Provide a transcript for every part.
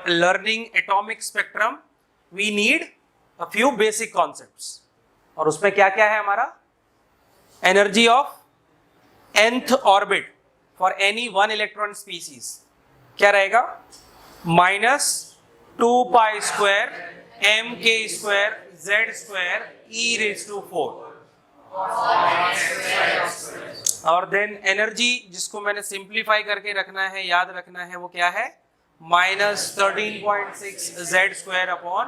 learning atomic spectrum we need a few basic concepts. और उसमें क्या क्या है हमारा? Energy of nth orbit for any one electron species क्या रहेगा? Minus 2 pi square m k square z square e raise to 4. और then energy जिसको मैंने सिंप्लीफाई करके रखना है, याद रखना है, वो क्या है? Minus 13.6 z square upon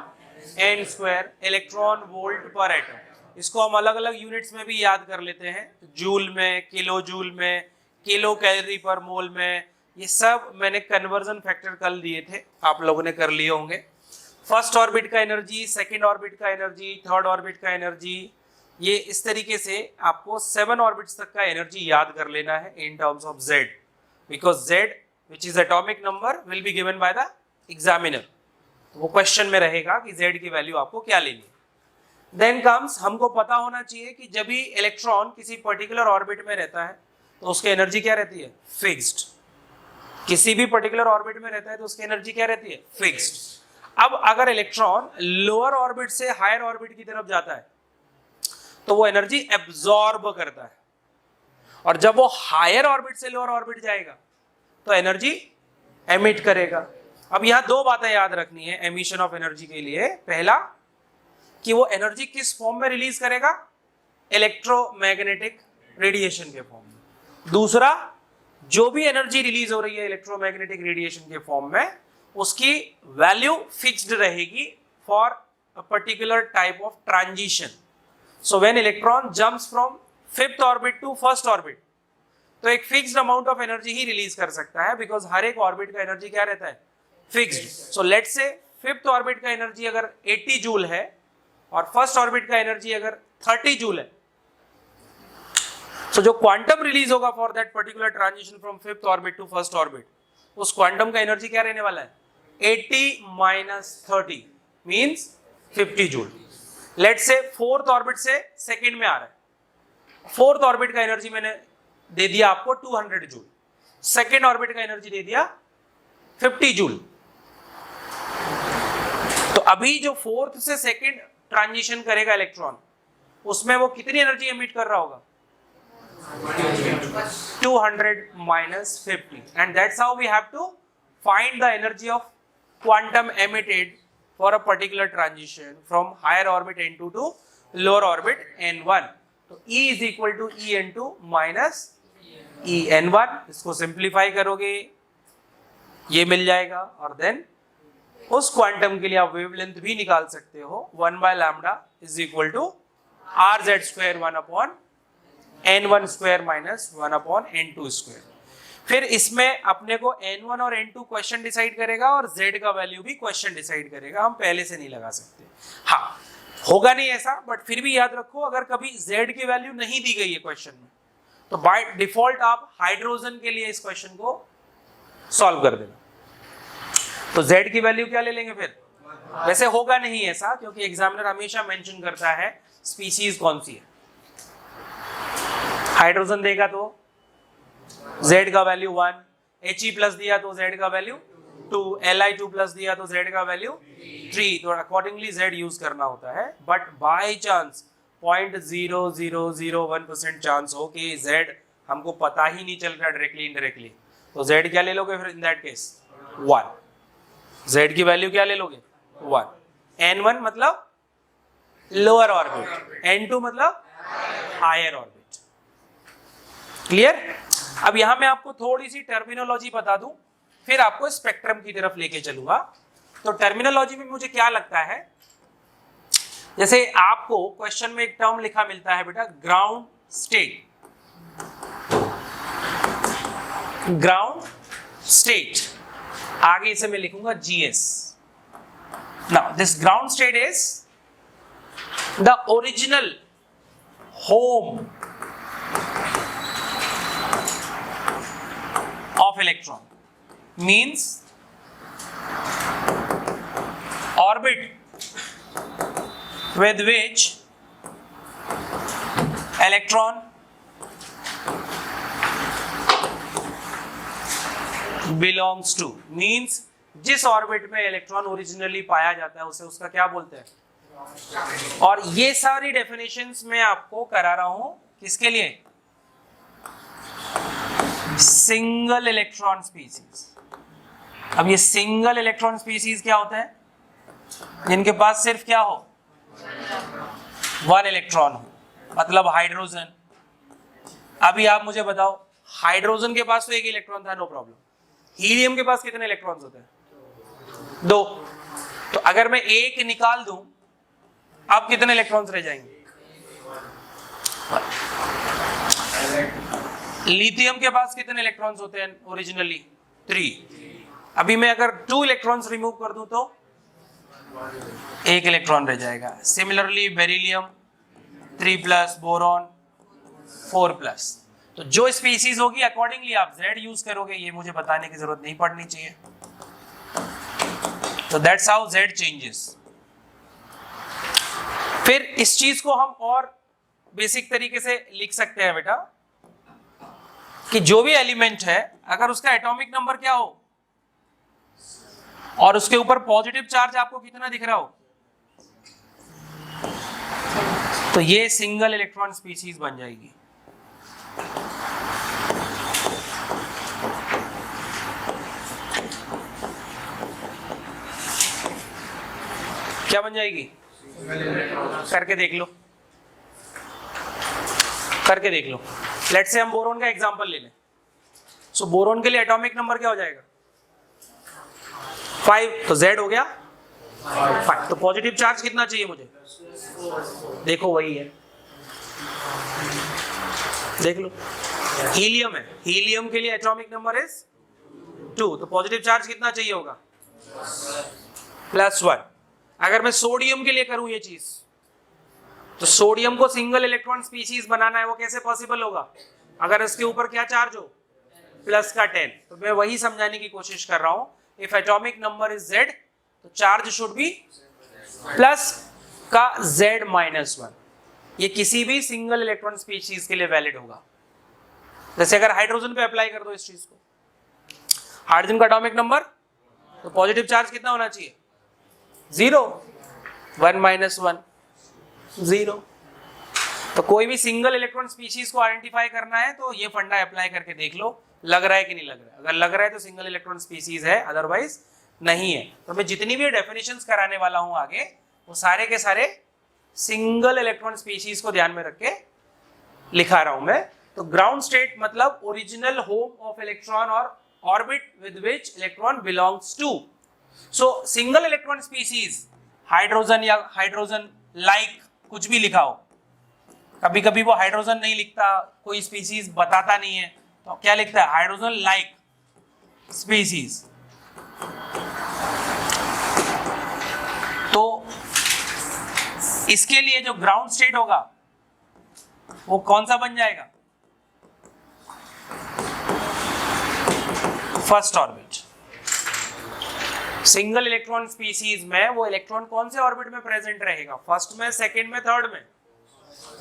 n square electron volt per atom. इसको हम अलग अलग यूनिट्स में भी याद कर लेते हैं, जूल में, किलो जूल में, किलो कैलोरी पर मोल में. ये सब मैंने कन्वर्जन फैक्टर कल दिए थे, आप लोगों ने कर लिए होंगे. फर्स्ट ऑर्बिट का एनर्जी, सेकेंड ऑर्बिट का एनर्जी, थर्ड ऑर्बिट का एनर्जी, ये इस तरीके से आपको 7 ऑर्बिट्स तक का एनर्जी याद कर लेना है इन terms of z, because z which is atomic number will be given by the examiner. वो क्वेश्चन में रहेगा कि z की वैल्यू आपको क्या लेनी है. देन कम्स, हमको पता होना चाहिए कि जब भी इलेक्ट्रॉन किसी पर्टिकुलर ऑर्बिट में रहता है तो उसकी एनर्जी क्या रहती है? फिक्स्ड. किसी भी पर्टिकुलर ऑर्बिट में रहता है तो उसकी एनर्जी क्या रहती है? फिक्स्ड. अब अगर इलेक्ट्रॉन लोअर ऑर्बिट से हायर ऑर्बिट की तरफ जाता है तो वो एनर्जी एब्जॉर्ब करता है, और जब वो हायर ऑर्बिट से लोअर ऑर्बिट जाएगा तो एनर्जी एमिट करेगा. अब यहां दो बातें याद रखनी है एमिशन ऑफ एनर्जी के लिए. पहला कि वो एनर्जी किस फॉर्म में रिलीज करेगा? इलेक्ट्रोमैग्नेटिक रेडिएशन के फॉर्म में. दूसरा, जो भी एनर्जी रिलीज हो रही है इलेक्ट्रोमैग्नेटिक रेडिएशन के फॉर्म में, उसकी वैल्यू फिक्स्ड रहेगी for a particular type of transition. So when electron jumps from fifth orbit to first orbit, तो एक फिक्स्ड अमाउंट ऑफ एनर्जी ही रिलीज कर सकता है, बिकॉज हर एक ऑर्बिट का एनर्जी क्या रहता है? Fixed. So let's say fifth orbit का एनर्जी अगर 80 जूल है और फर्स्ट ऑर्बिट का एनर्जी अगर 30 जूल है, सो जो क्वांटम रिलीज होगा for that particular transition from fifth orbit to first orbit, उस क्वांटम का एनर्जी क्या रहने वाला है? 80 minus 30 means 50 joule. Let's say fourth orbit से सेकंड में आ रहा है. फोर्थ ऑर्बिट का एनर्जी मैंने दे दिया आपको 200 जूल, सेकंड ऑर्बिट का एनर्जी दे दिया 50 जूल. तो अभी जो फोर्थ से सेकंड ट्रांजिशन करेगा इलेक्ट्रॉन, उसमें वो कितनी एनर्जी एमिट कर रहा होगा? 200 minus 50, and that's how we have to find the energy of quantum emitted for a particular transition from higher orbit n2 to lower orbit n1. तो E is equal to E n2 minus E n1. इसको simplify करोगे ये मिल जाएगा, और then उस quantum के लिए आप वेवलेंथ भी निकाल सकते हो. 1 by lambda is equal to rz square 1 upon n1 square minus 1 upon n2 square. फिर इसमें अपने को n1 और n2 क्वेश्चन डिसाइड करेगा और z का वैल्यू भी क्वेश्चन डिसाइड करेगा. हम पहले से नहीं लगा सकते. हाँ, होगा नहीं ऐसा, बट फिर भी याद रखो, अगर कभी z की वैल्यू नहीं दी गई है क्वेश्चन में, तो बाय डिफॉल्ट आप हाइड्रोजन के लिए इस क्वेश्चन को सॉल्व कर देना. तो z की वैल्यू क्या ले लेंगे फिर? वैसे होगा नहीं ऐसा, क्योंकि एग्जामिनर हमेशा मेंशन करता है स्पीसीज कौन सी है. हाइड्रोजन देगा तो Z का वैल्यू 1, He प्लस दिया तो Z का वैल्यू 2, Li2 प्लस दिया तो Z का वैल्यू 3. तो अकॉर्डिंगली Z यूज करना होता है. बट बाय चांस 0.0001% चांस हो कि Z हमको पता ही नहीं चल रहा डायरेक्टली इनडायरेक्टली, तो Z क्या ले लोगे फिर इन दैट केस? 1. Z की वैल्यू क्या ले लोगे? 1. N1 मतलब लोअर ऑर्बिट, N2 मतलब हायर ऑर्बिट. क्लियर? अब यहां मैं आपको थोड़ी सी टर्मिनोलॉजी बता दूं, फिर आपको स्पेक्ट्रम की तरफ लेके चलूंगा. तो टर्मिनोलॉजी में मुझे क्या लगता है, जैसे आपको क्वेश्चन में एक टर्म लिखा मिलता है बेटा, ग्राउंड स्टेट. ग्राउंड स्टेट आगे इसे मैं लिखूंगा GS. Now this ground state is the original home of electron, means orbit with which electron belongs to, means जिस ऑर्बिट में इलेक्ट्रॉन ओरिजिनली पाया जाता है उसे उसका क्या बोलते हैं। और ये सारी डेफिनेशंस मैं आपको करा रहा हूं किसके लिए, सिंगल इलेक्ट्रॉन स्पीसीज। अब ये सिंगल इलेक्ट्रॉन स्पीसीज क्या होता है, जिनके पास सिर्फ क्या हो, वन इलेक्ट्रॉन हो, मतलब हाइड्रोजन। अभी आप मुझे बताओ, हाइड्रोजन के पास तो एक इलेक्ट्रॉन था, नो प्रॉब्लम। हीलियम के पास कितने इलेक्ट्रॉन्स होते हैं, दो। तो अगर मैं एक निकाल दूं, अब कितने इलेक्ट्रॉन्स रह जाएंगे। लिथियम के पास कितने इलेक्ट्रॉन्स होते हैं ओरिजिनली, 3। अभी मैं अगर 2 इलेक्ट्रॉन्स रिमूव कर दूं तो एक इलेक्ट्रॉन रह जाएगा। Similarly beryllium 3+, boron 4+। तो जो स्पीसीज होगी अकॉर्डिंगली आप Z यूज करोगे, ये मुझे बताने की जरूरत नहीं पड़नी चाहिए। तो दैट्स हाउ Z चेंजेस। फिर इस चीज को हम और बेसिक तरीके से लिख सकते हैं बेटा, कि जो भी एलिमेंट है अगर उसका एटॉमिक नंबर क्या हो और उसके ऊपर पॉजिटिव चार्ज आपको कितना दिख रहा हो, तो ये सिंगल इलेक्ट्रॉन स्पीसीज बन जाएगी। क्या बन जाएगी, करके देख लो, करके देख लो। लेट से हम बोरोन का एग्जांपल ले लें। सो बोरोन के लिए एटॉमिक नंबर क्या हो जाएगा, 5। तो Z हो गया 5। तो पॉजिटिव चार्ज कितना चाहिए मुझे, देखो वही है, देख लो। हीलियम है, हीलियम के लिए एटॉमिक नंबर इज 2। तो पॉजिटिव चार्ज कितना चाहिए होगा, +1। अगर मैं सोडियम के लिए करूं ये चीज, तो सोडियम को सिंगल इलेक्ट्रॉन स्पीसीज बनाना है, वो कैसे पॉसिबल होगा, अगर इसके ऊपर क्या चार्ज हो, +10। तो मैं वही समझाने की कोशिश कर रहा हूं, if atomic number is Z, तो चार्ज शुड बी प्लस का Z-1। ये किसी भी सिंगल इलेक्ट्रॉन स्पीसीज के लिए वैलिड होगा। जैसे अगर हाइड्रोजन पे अप्लाई कर दो इस चीज को, हाइड्रोजन का एटॉमिक नंबर, तो पॉजिटिव चार्ज कितना होना चाहिए, 0। 1 - 1 0। तो कोई भी सिंगल इलेक्ट्रॉन स्पीशीज को आइडेंटिफाई करना है तो ये फंडा अप्लाई करके देख लो, लग रहा है कि नहीं लग रहा है। अगर लग रहा है तो सिंगल इलेक्ट्रॉन स्पीशीज है, अदरवाइज नहीं है। तो मैं जितनी भी डेफिनेशंस कराने वाला हूं आगे, वो सारे के सारे सिंगल इलेक्ट्रॉन स्पीशीज को ध्यान में रख के लिखा रहा हूं मैं। तो ग्राउंड स्टेट मतलब ओरिजिनल होम ऑफ इलेक्ट्रॉन और orbit with which electron belongs to. So single electron species, hydrogen या हाइड्रोजन लाइक कुछ भी लिखा हो, कभी कभी वो हाइड्रोजन नहीं लिखता, कोई स्पीशीज बताता नहीं है, तो क्या लिखता है, हाइड्रोजन लाइक स्पीशीज। तो इसके लिए जो ग्राउंड स्टेट होगा वो कौन सा बन जाएगा, first orbit. Single electron species में वो इलेक्ट्रॉन कौन से ऑर्बिट में प्रेजेंट रहेगा, फर्स्ट में, सेकंड में, थर्ड में,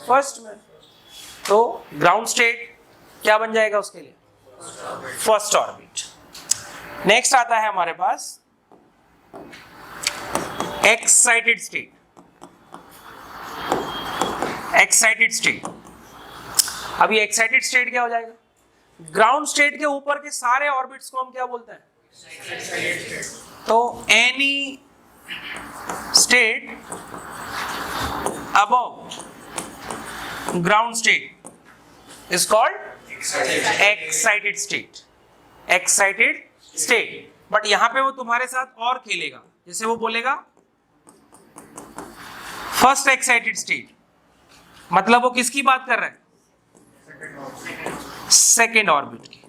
फर्स्ट में। तो ग्राउंड स्टेट क्या बन जाएगा उसके लिए, फर्स्ट ऑर्बिट। नेक्स्ट आता है हमारे पास एक्साइटेड स्टेट। एक्साइटेड स्टेट, अभी एक्साइटेड स्टेट क्या हो जाएगा, ग्राउंड स्टेट के ऊपर के सारे ऑर्बिट्स को हम क्या बोलते हैं, तो any state above ground state is called excited state. Excited state. But यहां पे वो तुम्हारे साथ और खेलेगा, जैसे वो बोलेगा फर्स्ट एक्साइटेड स्टेट, मतलब वो किसकी बात कर रहा है, सेकेंड ऑर्बिट की।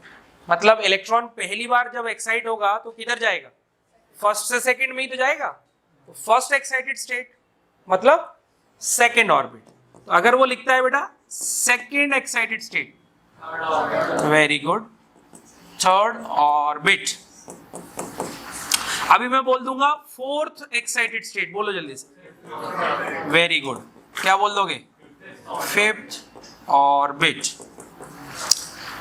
मतलब इलेक्ट्रॉन पहली बार जब एक्साइट होगा तो किधर जाएगा, फर्स्ट से सेकंड में ही तो जाएगा। तो फर्स्ट एक्साइटेड स्टेट मतलब सेकंड ऑर्बिट। तो अगर वो लिखता है बेटा second excited state, very good, third orbit. अभी मैं बोल दूंगा फोर्थ एक्साइटेड स्टेट, बोलो जल्दी से, वेरी गुड। क्या बोल दोगे, फिफ्थ ऑर्बिट।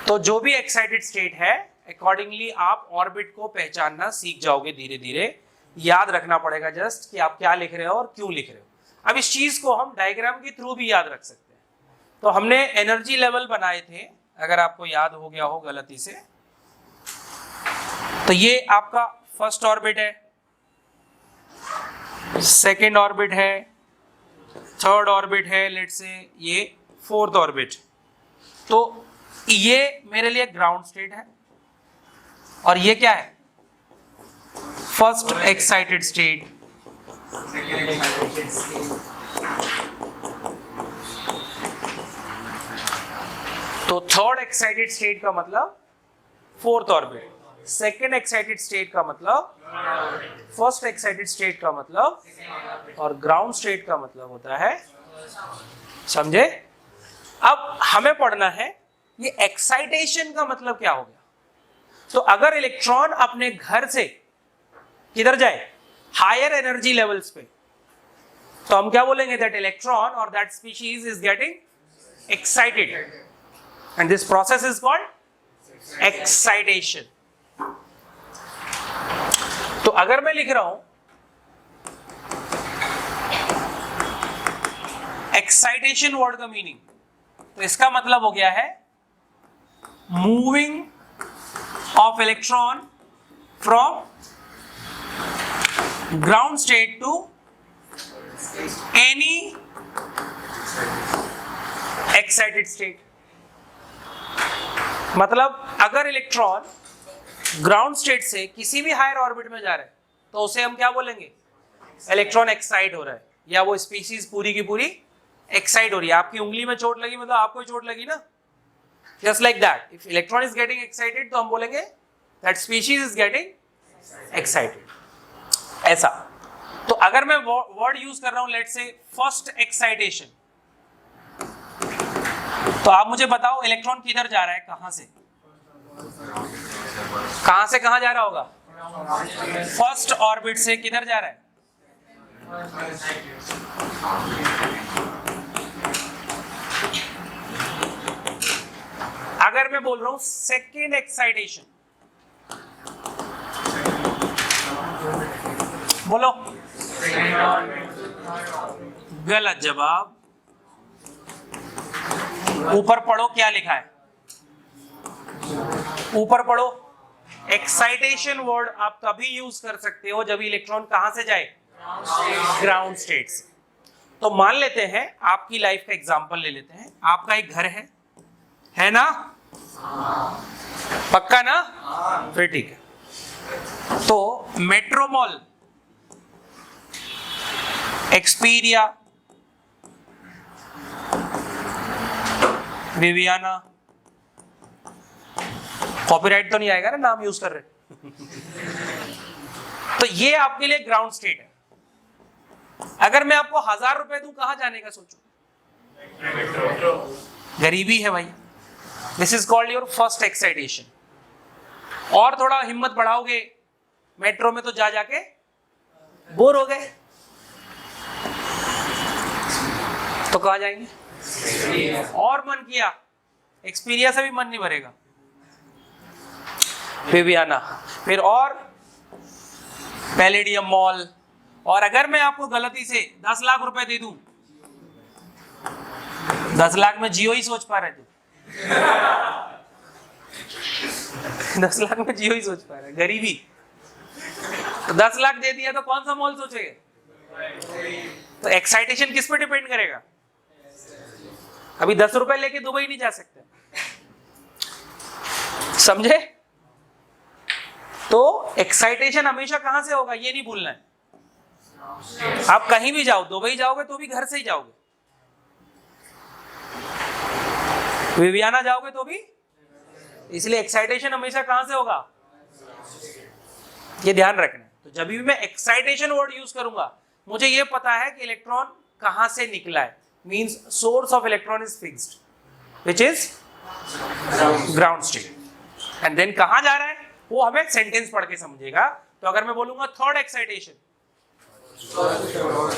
तो जो भी एक्साइटेड स्टेट है अकॉर्डिंगली आप ऑर्बिट को पहचानना सीख जाओगे धीरे धीरे। याद रखना पड़ेगा जस्ट कि आप क्या लिख रहे हो और क्यों लिख रहे हो। अब इस चीज को हम डायग्राम के थ्रू भी याद रख सकते हैं। तो हमने एनर्जी लेवल बनाए थे, अगर आपको याद हो गया हो गलती से, तो ये आपका फर्स्ट ऑर्बिट है, सेकेंड ऑर्बिट है, थर्ड ऑर्बिट है, लेट्स से ये फोर्थ ऑर्बिट। तो ये मेरे लिए ग्राउंड स्टेट है और ये क्या है, फर्स्ट एक्साइटेड स्टेट। तो थर्ड एक्साइटेड स्टेट का मतलब fourth orbit, second excited state का मतलब फर्स्ट एक्साइटेड स्टेट का मतलब, और ग्राउंड स्टेट का मतलब होता है, समझे। अब हमें पढ़ना है ये एक्साइटेशन का मतलब क्या हो गया। तो अगर इलेक्ट्रॉन अपने घर से किधर जाए, हायर एनर्जी लेवल्स पे, तो हम क्या बोलेंगे, दैट इलेक्ट्रॉन और that species is getting excited and this process is called excitation. तो अगर मैं लिख रहा हूं एक्साइटेशन वर्ड का मीनिंग, तो इसका मतलब हो गया है moving of electron from ground state to any excited state. मतलब अगर इलेक्ट्रॉन ग्राउंड स्टेट से किसी भी हायर ऑर्बिट में जा रहा है तो उसे हम क्या बोलेंगे, इलेक्ट्रॉन एक्साइट हो रहा है, या वो स्पीशीज पूरी की पूरी एक्साइट हो रही है। आपकी उंगली में चोट लगी मतलब आपको चोट लगी ना, just like that if electron is getting excited तो हम बोलेंगे that species is getting excited, ऐसा। तो अगर मैं वर्ड यूज कर रहा हूं लेट्स से फर्स्ट एक्साइटेशन, तो आप मुझे बताओ इलेक्ट्रॉन किधर जा रहा है, कहां से कहां जा रहा होगा, फर्स्ट ऑर्बिट से किधर जा रहा है, अगर मैं बोल रहा हूं सेकेंड एक्साइटेशन, बोलो, गलत जवाब। ऊपर पढ़ो क्या लिखा है, ऊपर पढ़ो। एक्साइटेशन वर्ड आप तभी यूज कर सकते हो जब इलेक्ट्रॉन कहां से जाए, ग्राउंड स्टेट से। तो मान लेते हैं आपकी लाइफ का एग्जांपल ले लेते हैं। आपका एक घर है ना, पक्का ना, फिर ठीक है। तो metro mall, Xperia, Viviana, copyright तो नहीं आएगा ना नाम यूज कर रहे तो ये आपके लिए ग्राउंड स्टेट है। अगर मैं आपको 1000 रुपए दूं, कहां जाने का सोचो, गरीबी है भाई। This is called your first excitation. और थोड़ा हिम्मत बढ़ाओगे, मेट्रो में तो जा जाके बोर हो गए, तो कहां जाएंगे, और मन किया, एक्सपीरिया से भी मन नहीं भरेगा, विवियाना, फिर और पैलेडियम मॉल। और अगर मैं आपको गलती से 10 लाख रुपए दे दूं, 10 लाख में जियो ही सोच पा रहे थे 10 लाख में जियो ही सोच पा रहे, गरीबी। तो 10 लाख दे दिया तो कौन सा मॉल सोचेगा। तो एक्साइटेशन किस पे डिपेंड करेगा। अभी 10 रुपए लेके दुबई नहीं जा सकते, समझे। तो एक्साइटेशन हमेशा कहां से होगा ये नहीं भूलना है। आप कहीं भी जाओ, दुबई जाओगे तो भी घर से ही जाओगे, विवियाना जाओगे तो भी, इसलिए एक्साइटेशन हमेशा कहां से होगा, ये ध्यान रखना। तो जब भी मैं एक्साइटेशन वर्ड यूज करूंगा, मुझे ये पता है कि इलेक्ट्रॉन कहां से निकला है, means source of electron is fixed which is ground state, and then कहां जा रहा है वो हमें सेंटेंस पढ़ के समझेगा। तो अगर मैं बोलूंगा third excitation,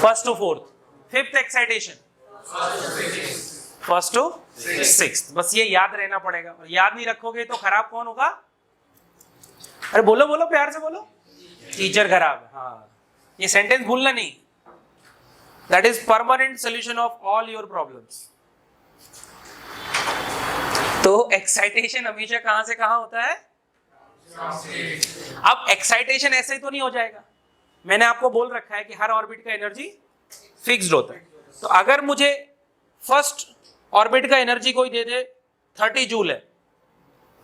first to fourth, fifth excitation, first to sixth, बस ये याद रहना पड़ेगा। और याद नहीं रखोगे तो खराब कौन होगा, अरे बोलो बोलो, प्यार से बोलो। टीचर खराब है, हाँ, ये सेंटेंस भूलना नहीं। That is permanent solution of all your problems. तो एक्साइटेशन हमेशा कहां से कहां होता है? अब एक्साइटेशन ऐसे ही तो नहीं हो जाएगा, मैंने आपको बोल रखा है कि हर ऑर्बिट का एनर्जी फिक्स्ड होता है। तो अगर मुझे फर्स्ट ऑर्बिट का एनर्जी कोई दे दे 30 जूल है,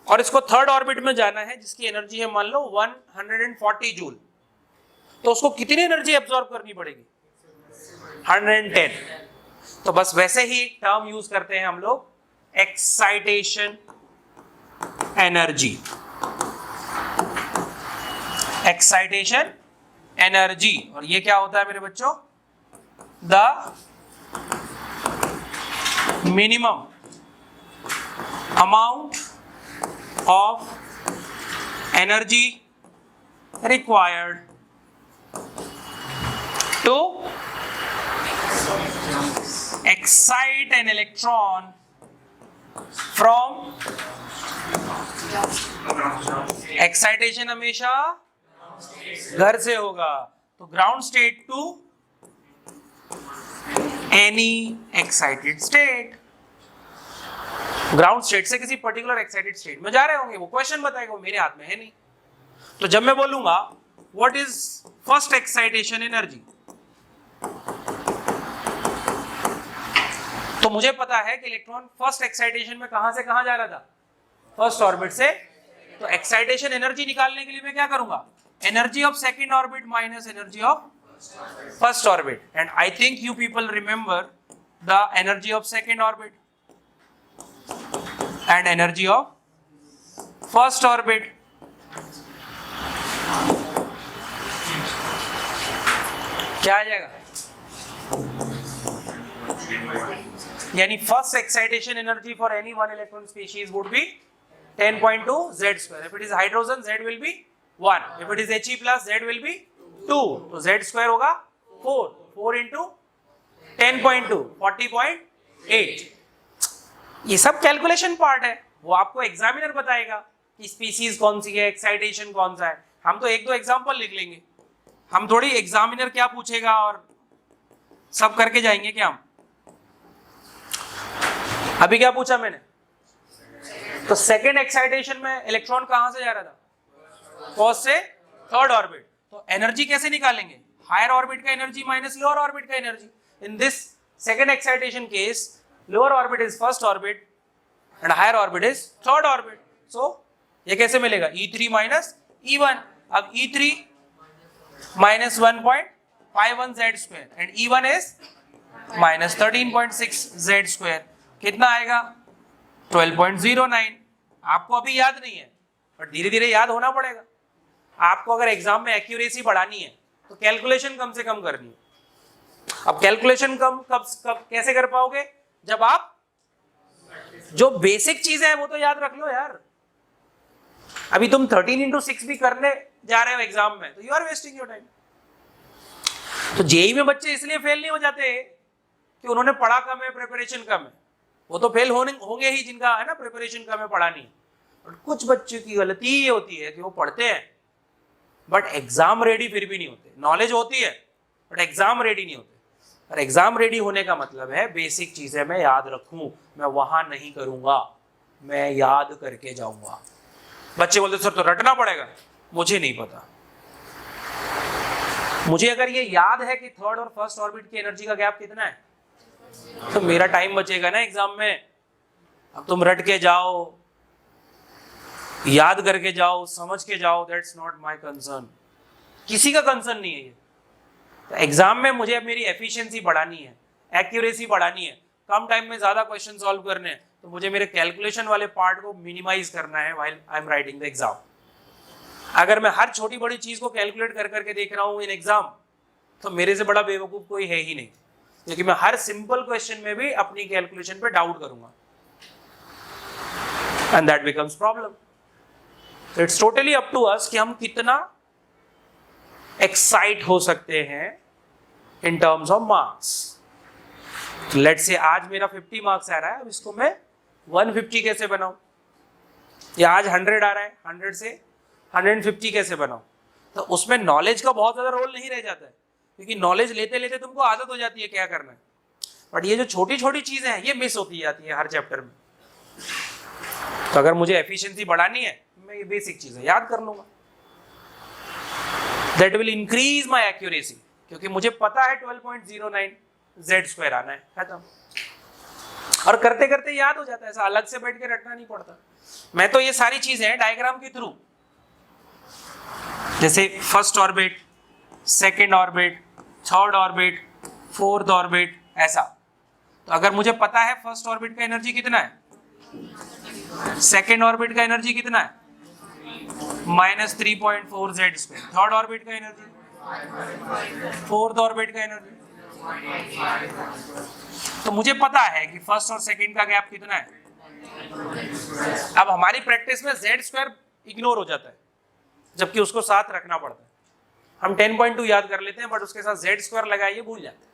और इसको थर्ड ऑर्बिट में जाना है जिसकी एनर्जी है मान लो 140 जूल, तो उसको कितनी एनर्जी एब्जॉर्ब करनी पड़ेगी? 110। तो बस वैसे ही टर्म यूज करते हैं हम लोग, एक्साइटेशन एनर्जी। एक्साइटेशन एनर्जी, और ये क्या होता है मेरे बच्चों? The minimum amount of energy required to excite an electron from excitation हमेशा घर से होगा, तो ground state to any excited state. Ground state से किसी पर्टिकुलर एक्साइटेड स्टेट में जा रहे होंगे, वो क्वेश्चन बताएगा, वो मेरे हाथ में है नहीं। तो जब मैं बोलूंगा what is first excitation energy, तो मुझे पता है कि इलेक्ट्रॉन फर्स्ट एक्साइटेशन में कहां से कहां जा रहा था? फर्स्ट ऑर्बिट से। तो एक्साइटेशन एनर्जी निकालने के लिए मैं क्या करूंगा? Energy of second orbit minus energy of first orbit. And I think you people remember the energy of second orbit and energy of first orbit. क्या आ जाएगा? यानी first excitation energy for any one electron species would be 10.2 Z square. If it is hydrogen, Z will be 1. If it is He plus, Z will be 2. तो Z square होगा 4. 4 into 10.2, 40.8. ये सब calculation part है, वो आपको examiner बताएगा कि species कौन सी है, एक्साइटेशन कौन सा है। हम तो एक दो एग्जांपल लिख लेंगे, हम थोड़ी एग्जामिनर क्या पूछेगा और सब करके जाएंगे क्या हम। अभी क्या पूछा मैंने? तो सेकेंड एक्साइटेशन में इलेक्ट्रॉन कहां से जा रहा था? फर्स्ट से थर्ड ऑर्बिट। तो एनर्जी कैसे निकालेंगे? हायर ऑर्बिट का एनर्जी माइनस लोअर ऑर्बिट का energy. In this second excitation case, lower orbit is first orbit and higher orbit is third orbit. So ये कैसे मिलेगा? E3 minus E1. अब E3 minus 1.51 Z square and E1 is minus 13.6 Z square. कितना आएगा? 12.09. आपको अभी याद नहीं है, पर धीरे धीरे याद होना पड़ेगा। आपको अगर एग्जाम में एक्यूरेसी बढ़ानी है तो कैलकुलेशन कम से कम करनी है। अब कैलकुलेशन कब कैसे कर पाओगे? जब आप जो बेसिक चीजें हैं वो तो याद रख लो यार। अभी तुम 13 into 6 भी करने जा रहे हो एग्जाम में, तो you are wasting your time. तो जेई में बच्चे इसलिए फेल नहीं हो जाते कि उन्होंने पढ़ा कम है, प्रिपरेशन कम है। वो तो फेल होंगे ही जिनका है ना प्रिपरेशन कम है, पढ़ा नहीं। और कुछ बच्चों की गलती ये होती है कि वो पढ़ते हैं बट एग्जाम रेडी फिर भी नहीं होते। नॉलेज होती है बट एग्जाम रेडी नहीं होते। और एग्जाम रेडी होने का मतलब है बेसिक चीजें मैं याद रखूं, मैं वहां नहीं करूंगा, मैं याद करके जाऊंगा। बच्चे बोलते सर तो रटना पड़ेगा, मुझे नहीं पता। मुझे अगर ये याद है कि थर्ड और फर्स्ट ऑर्बिट की एनर्जी का गैप कितना है, तो मेरा टाइम बचेगा ना एग्जाम में। अब तुम रट के जाओ, याद करके जाओ, समझ के जाओ, दैट्स नॉट माय कंसर्न। किसी का कंसर्न नहीं है ये। तो एग्जाम में मुझे मेरी एफिशिएंसी बढ़ानी है, एक्यूरेसी बढ़ानी है, कम टाइम में ज्यादा क्वेश्चन सॉल्व करने हैं, तो मुझे मेरे कैलकुलेशन वाले पार्ट को मिनिमाइज करना है while I am writing the exam. अगर मैं हर छोटी बड़ी चीज को कैलकुलेट कर करके देख रहा हूं इन एग्जाम, तो मेरे से बड़ा बेवकूफ कोई है ही नहीं, क्योंकि मैं हर सिंपल क्वेश्चन में भी अपनी कैलकुलेशन पे डाउट करूंगा, एंड दैट बिकम्स प्रॉब्लम। तो it's totally up to us कि हम कितना एक्साइट हो सकते हैं in terms of marks. Let's say आज मेरा 50 मार्क्स आ रहा है, अब इसको मैं 150 कैसे बनाऊं, या आज 100 आ रहा है, 100 से 150 कैसे बनाऊं? तो उसमें नॉलेज का बहुत ज्यादा रोल नहीं रह जाता है, क्योंकि नॉलेज लेते लेते तुमको आदत हो जाती है क्या करना है। बट ये जो छोटी छोटी चीजें हैं ये मिस होती जाती है हर चैप्टर में। तो अगर मुझे एफिशिएंसी बढ़ानी है, मैं ये बेसिक चीजें याद कर लूंगा, that will increase my accuracy, क्योंकि मुझे पता है 12.09 z² आना है, खत्म। और करते करते याद हो जाता है, ऐसा अलग से बैठ के रटना नहीं पड़ता। मैं तो ये सारी चीजें डायग्राम के थ्रू, जैसे first orbit, second orbit, third orbit, fourth orbit, ऐसा। तो अगर मुझे पता है फर्स्ट ऑर्बिट का एनर्जी कितना है, सेकेंड ऑर्बिट का एनर्जी कितना है, -3.4 z², थर्ड ऑर्बिट का एनर्जी, फोर्थ ऑर्बिट का एनर्जी, तो मुझे पता है कि फर्स्ट और सेकेंड का गैप कितना है। अब हमारी प्रैक्टिस में z² इग्नोर हो जाता है, जबकि उसको साथ रखना पड़ता है। हम 10.2 याद कर लेते हैं, बट उसके साथ z² लगाइए भूल जाते हैं।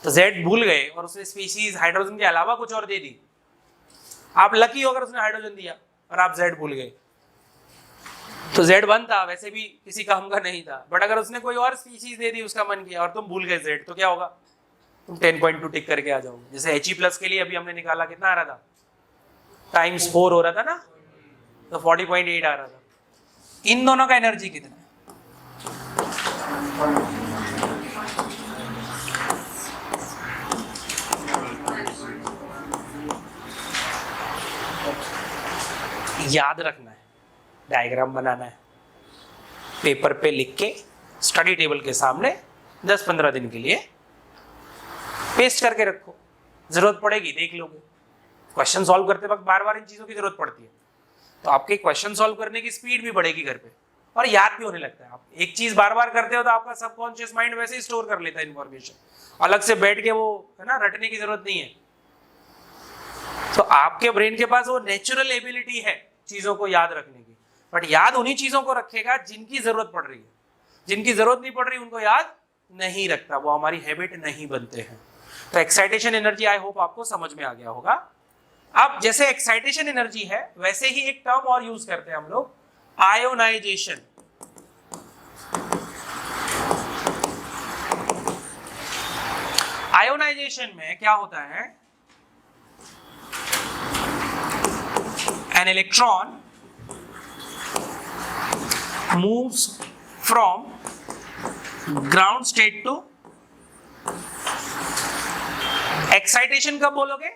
तो z भूल गए और उसने स्पीशीज हाइड्रोजन के अलावा कुछ और दे दी। आप लकी हो अगर उसने हाइड्रोजन दिया और आप z भूल गए, तो Z1 था, वैसे भी किसी काम का नहीं था। बट अगर उसने कोई और स्पीशीज दे दी, उसका मन किया और तुम भूल गए Z, तो क्या होगा, तुम 10.2 टिक करके आ जाओगे। जैसे He+ के लिए अभी हमने निकाला, कितना आ रहा था, ×4 हो रहा था ना, तो 40.8 आ रहा था। इन दोनों का एनर्जी कितना है, याद रखना है, डायग्राम बनाना है, पेपर पे लिख के स्टडी टेबल के सामने 10-15 दिन के लिए पेस्ट करके रखो, जरूरत पड़ेगी देख लोगे। क्वेश्चन सॉल्व करते वक्त बार बार इन चीजों की जरूरत पड़ती है, तो आपके क्वेश्चन सॉल्व करने की स्पीड भी बढ़ेगी घर पे, और याद भी होने लगता है। आप एक चीज बार बार करते हो तो आपका सबकॉन्शियस माइंड वैसे ही स्टोर कर लेता है इन्फॉर्मेशन, अलग से बैठ के वो है ना रटने की जरूरत नहीं है। तो आपके ब्रेन के पास वो नेचुरल एबिलिटी है चीजों को याद रखने की, बट याद उन्हीं चीजों को रखेगा जिनकी जरूरत पड़ रही है। जिनकी जरूरत नहीं पड़ रही उनको याद नहीं रखता, वो हमारी हैबिट नहीं बनते हैं। तो एक्साइटेशन एनर्जी आई होप आपको समझ में आ गया होगा। अब जैसे एक्साइटेशन एनर्जी है, वैसे ही एक टर्म और यूज करते हैं हम लोग, आयोनाइजेशन। आयोनाइजेशन में क्या होता है, an electron moves from ground state to excitation कब बोलोगे,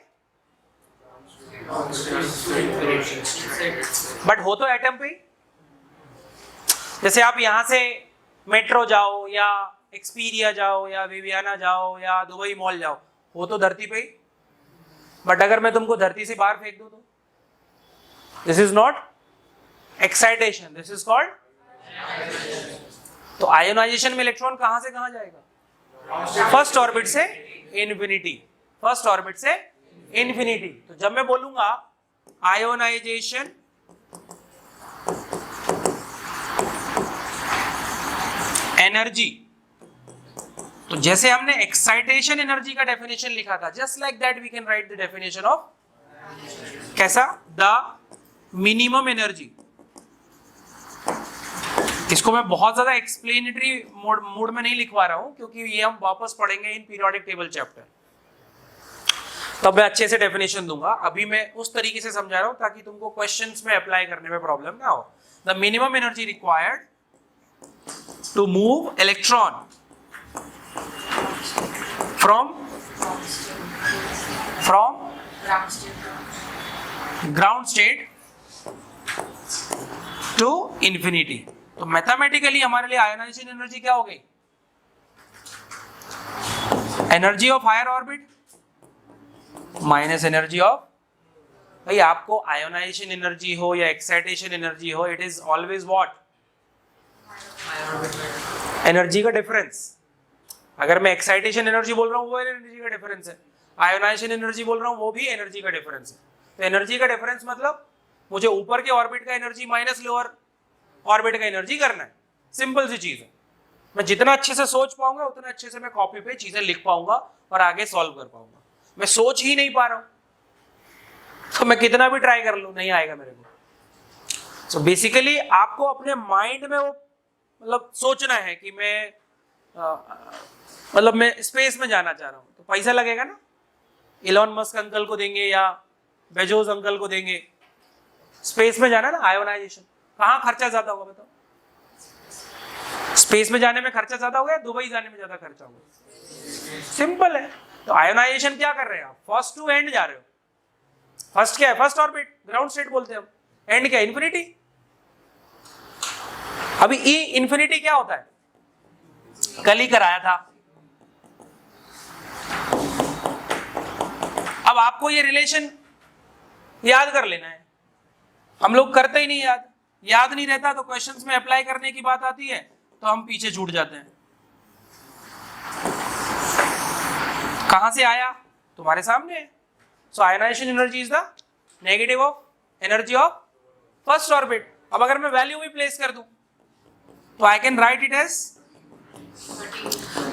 बट हो तो एटम पे। जैसे आप यहां से मेट्रो जाओ या एक्सपीरिया जाओ या विवियाना जाओ या दुबई मॉल जाओ, हो तो धरती पे ही। बट अगर मैं तुमको धरती से बाहर फेंक दूं तो this is not excitation, this is called. तो आयोनाइजेशन में इलेक्ट्रॉन कहां से कहां जाएगा, फर्स्ट ऑर्बिट से इन्फिनिटी, फर्स्ट ऑर्बिट से इन्फिनिटी। तो जब मैं बोलूंगा आयोनाइजेशन एनर्जी, तो जैसे हमने एक्साइटेशन एनर्जी का डेफिनेशन लिखा था, just like that we can write the definition of, कैसा, द मिनिमम एनर्जी। इसको मैं बहुत ज्यादा एक्सप्लेनेटरी मोड में नहीं लिखवा रहा हूं, क्योंकि ये हम वापस पढ़ेंगे इन पीरियोडिक टेबल चैप्टर, तब मैं अच्छे से डेफिनेशन दूंगा। अभी मैं उस तरीके से समझा रहा हूं ताकि तुमको क्वेश्चंस में अप्लाई करने में प्रॉब्लम ना हो। The minimum energy required to move electron from ground state to infinity. तो मैथमेटिकली हमारे लिए आयोनाइजेशन एनर्जी क्या हो गई, energy of higher orbit minus energy of, भाई आपको आयोनाइजेशन एनर्जी हो या एक्साइटेशन एनर्जी हो, it is always what, energy का डिफरेंस। अगर मैं एक्साइटेशन एनर्जी बोल रहा हूं वो एनर्जी का डिफरेंस है, आयोनाइजेशन एनर्जी बोल रहा हूं वो भी एनर्जी का डिफरेंस है। तो एनर्जी का डिफरेंस मतलब मुझे ऊपर के ऑर्बिट का एनर्जी माइनस लोअर ऑर्बिट का एनर्जी करना है, सिंपल सी चीज है। मैं जितना अच्छे से सोच पाऊंगा उतना अच्छे से मैं कॉपी पे चीजें लिख पाऊंगा और आगे सॉल्व कर पाऊंगा। मैं सोच ही नहीं पा रहा हूं तो मैं कितना भी ट्राई कर लूं नहीं आएगा मेरे को। सो बेसिकली आपको अपने माइंड में वो मतलब सोचना है कि मैं मतलब मैं स्पेस में जाना चाह रहा हूं, तो पैसा लगेगा ना। इलॉन मस्क अंकल को देंगे या बेजोस अंकल को देंगे, स्पेस में जाना ना, आयोनाइजेशन। कहाँ खर्चा ज्यादा होगा बताओ? स्पेस में जाने में खर्चा ज्यादा होगा या दुबई जाने में ज्यादा खर्चा होगा? सिंपल है। तो आयोनाइजेशन क्या कर रहे हैं आप? फर्स्ट टू एंड जा रहे हो। फर्स्ट क्या है? फर्स्ट ऑर्बिट, ग्राउंड स्टेट बोलते हैं हम। एंड क्या? इन्फिनिटी। अभी ई इन्फिनिटी क्या होता है? कल ही कराया था। अब आपको ये रिलेशन याद कर लेना है। हम लोग करते ही नहीं, याद नहीं रहता, तो क्वेश्चंस में अप्लाई करने की बात आती है तो हम पीछे छूट जाते हैं। कहां से आया? तुम्हारे सामने है। So ionisation energy is the negative of energy of first orbit. अब अगर मैं वैल्यू भी प्लेस कर दूं तो I can write it as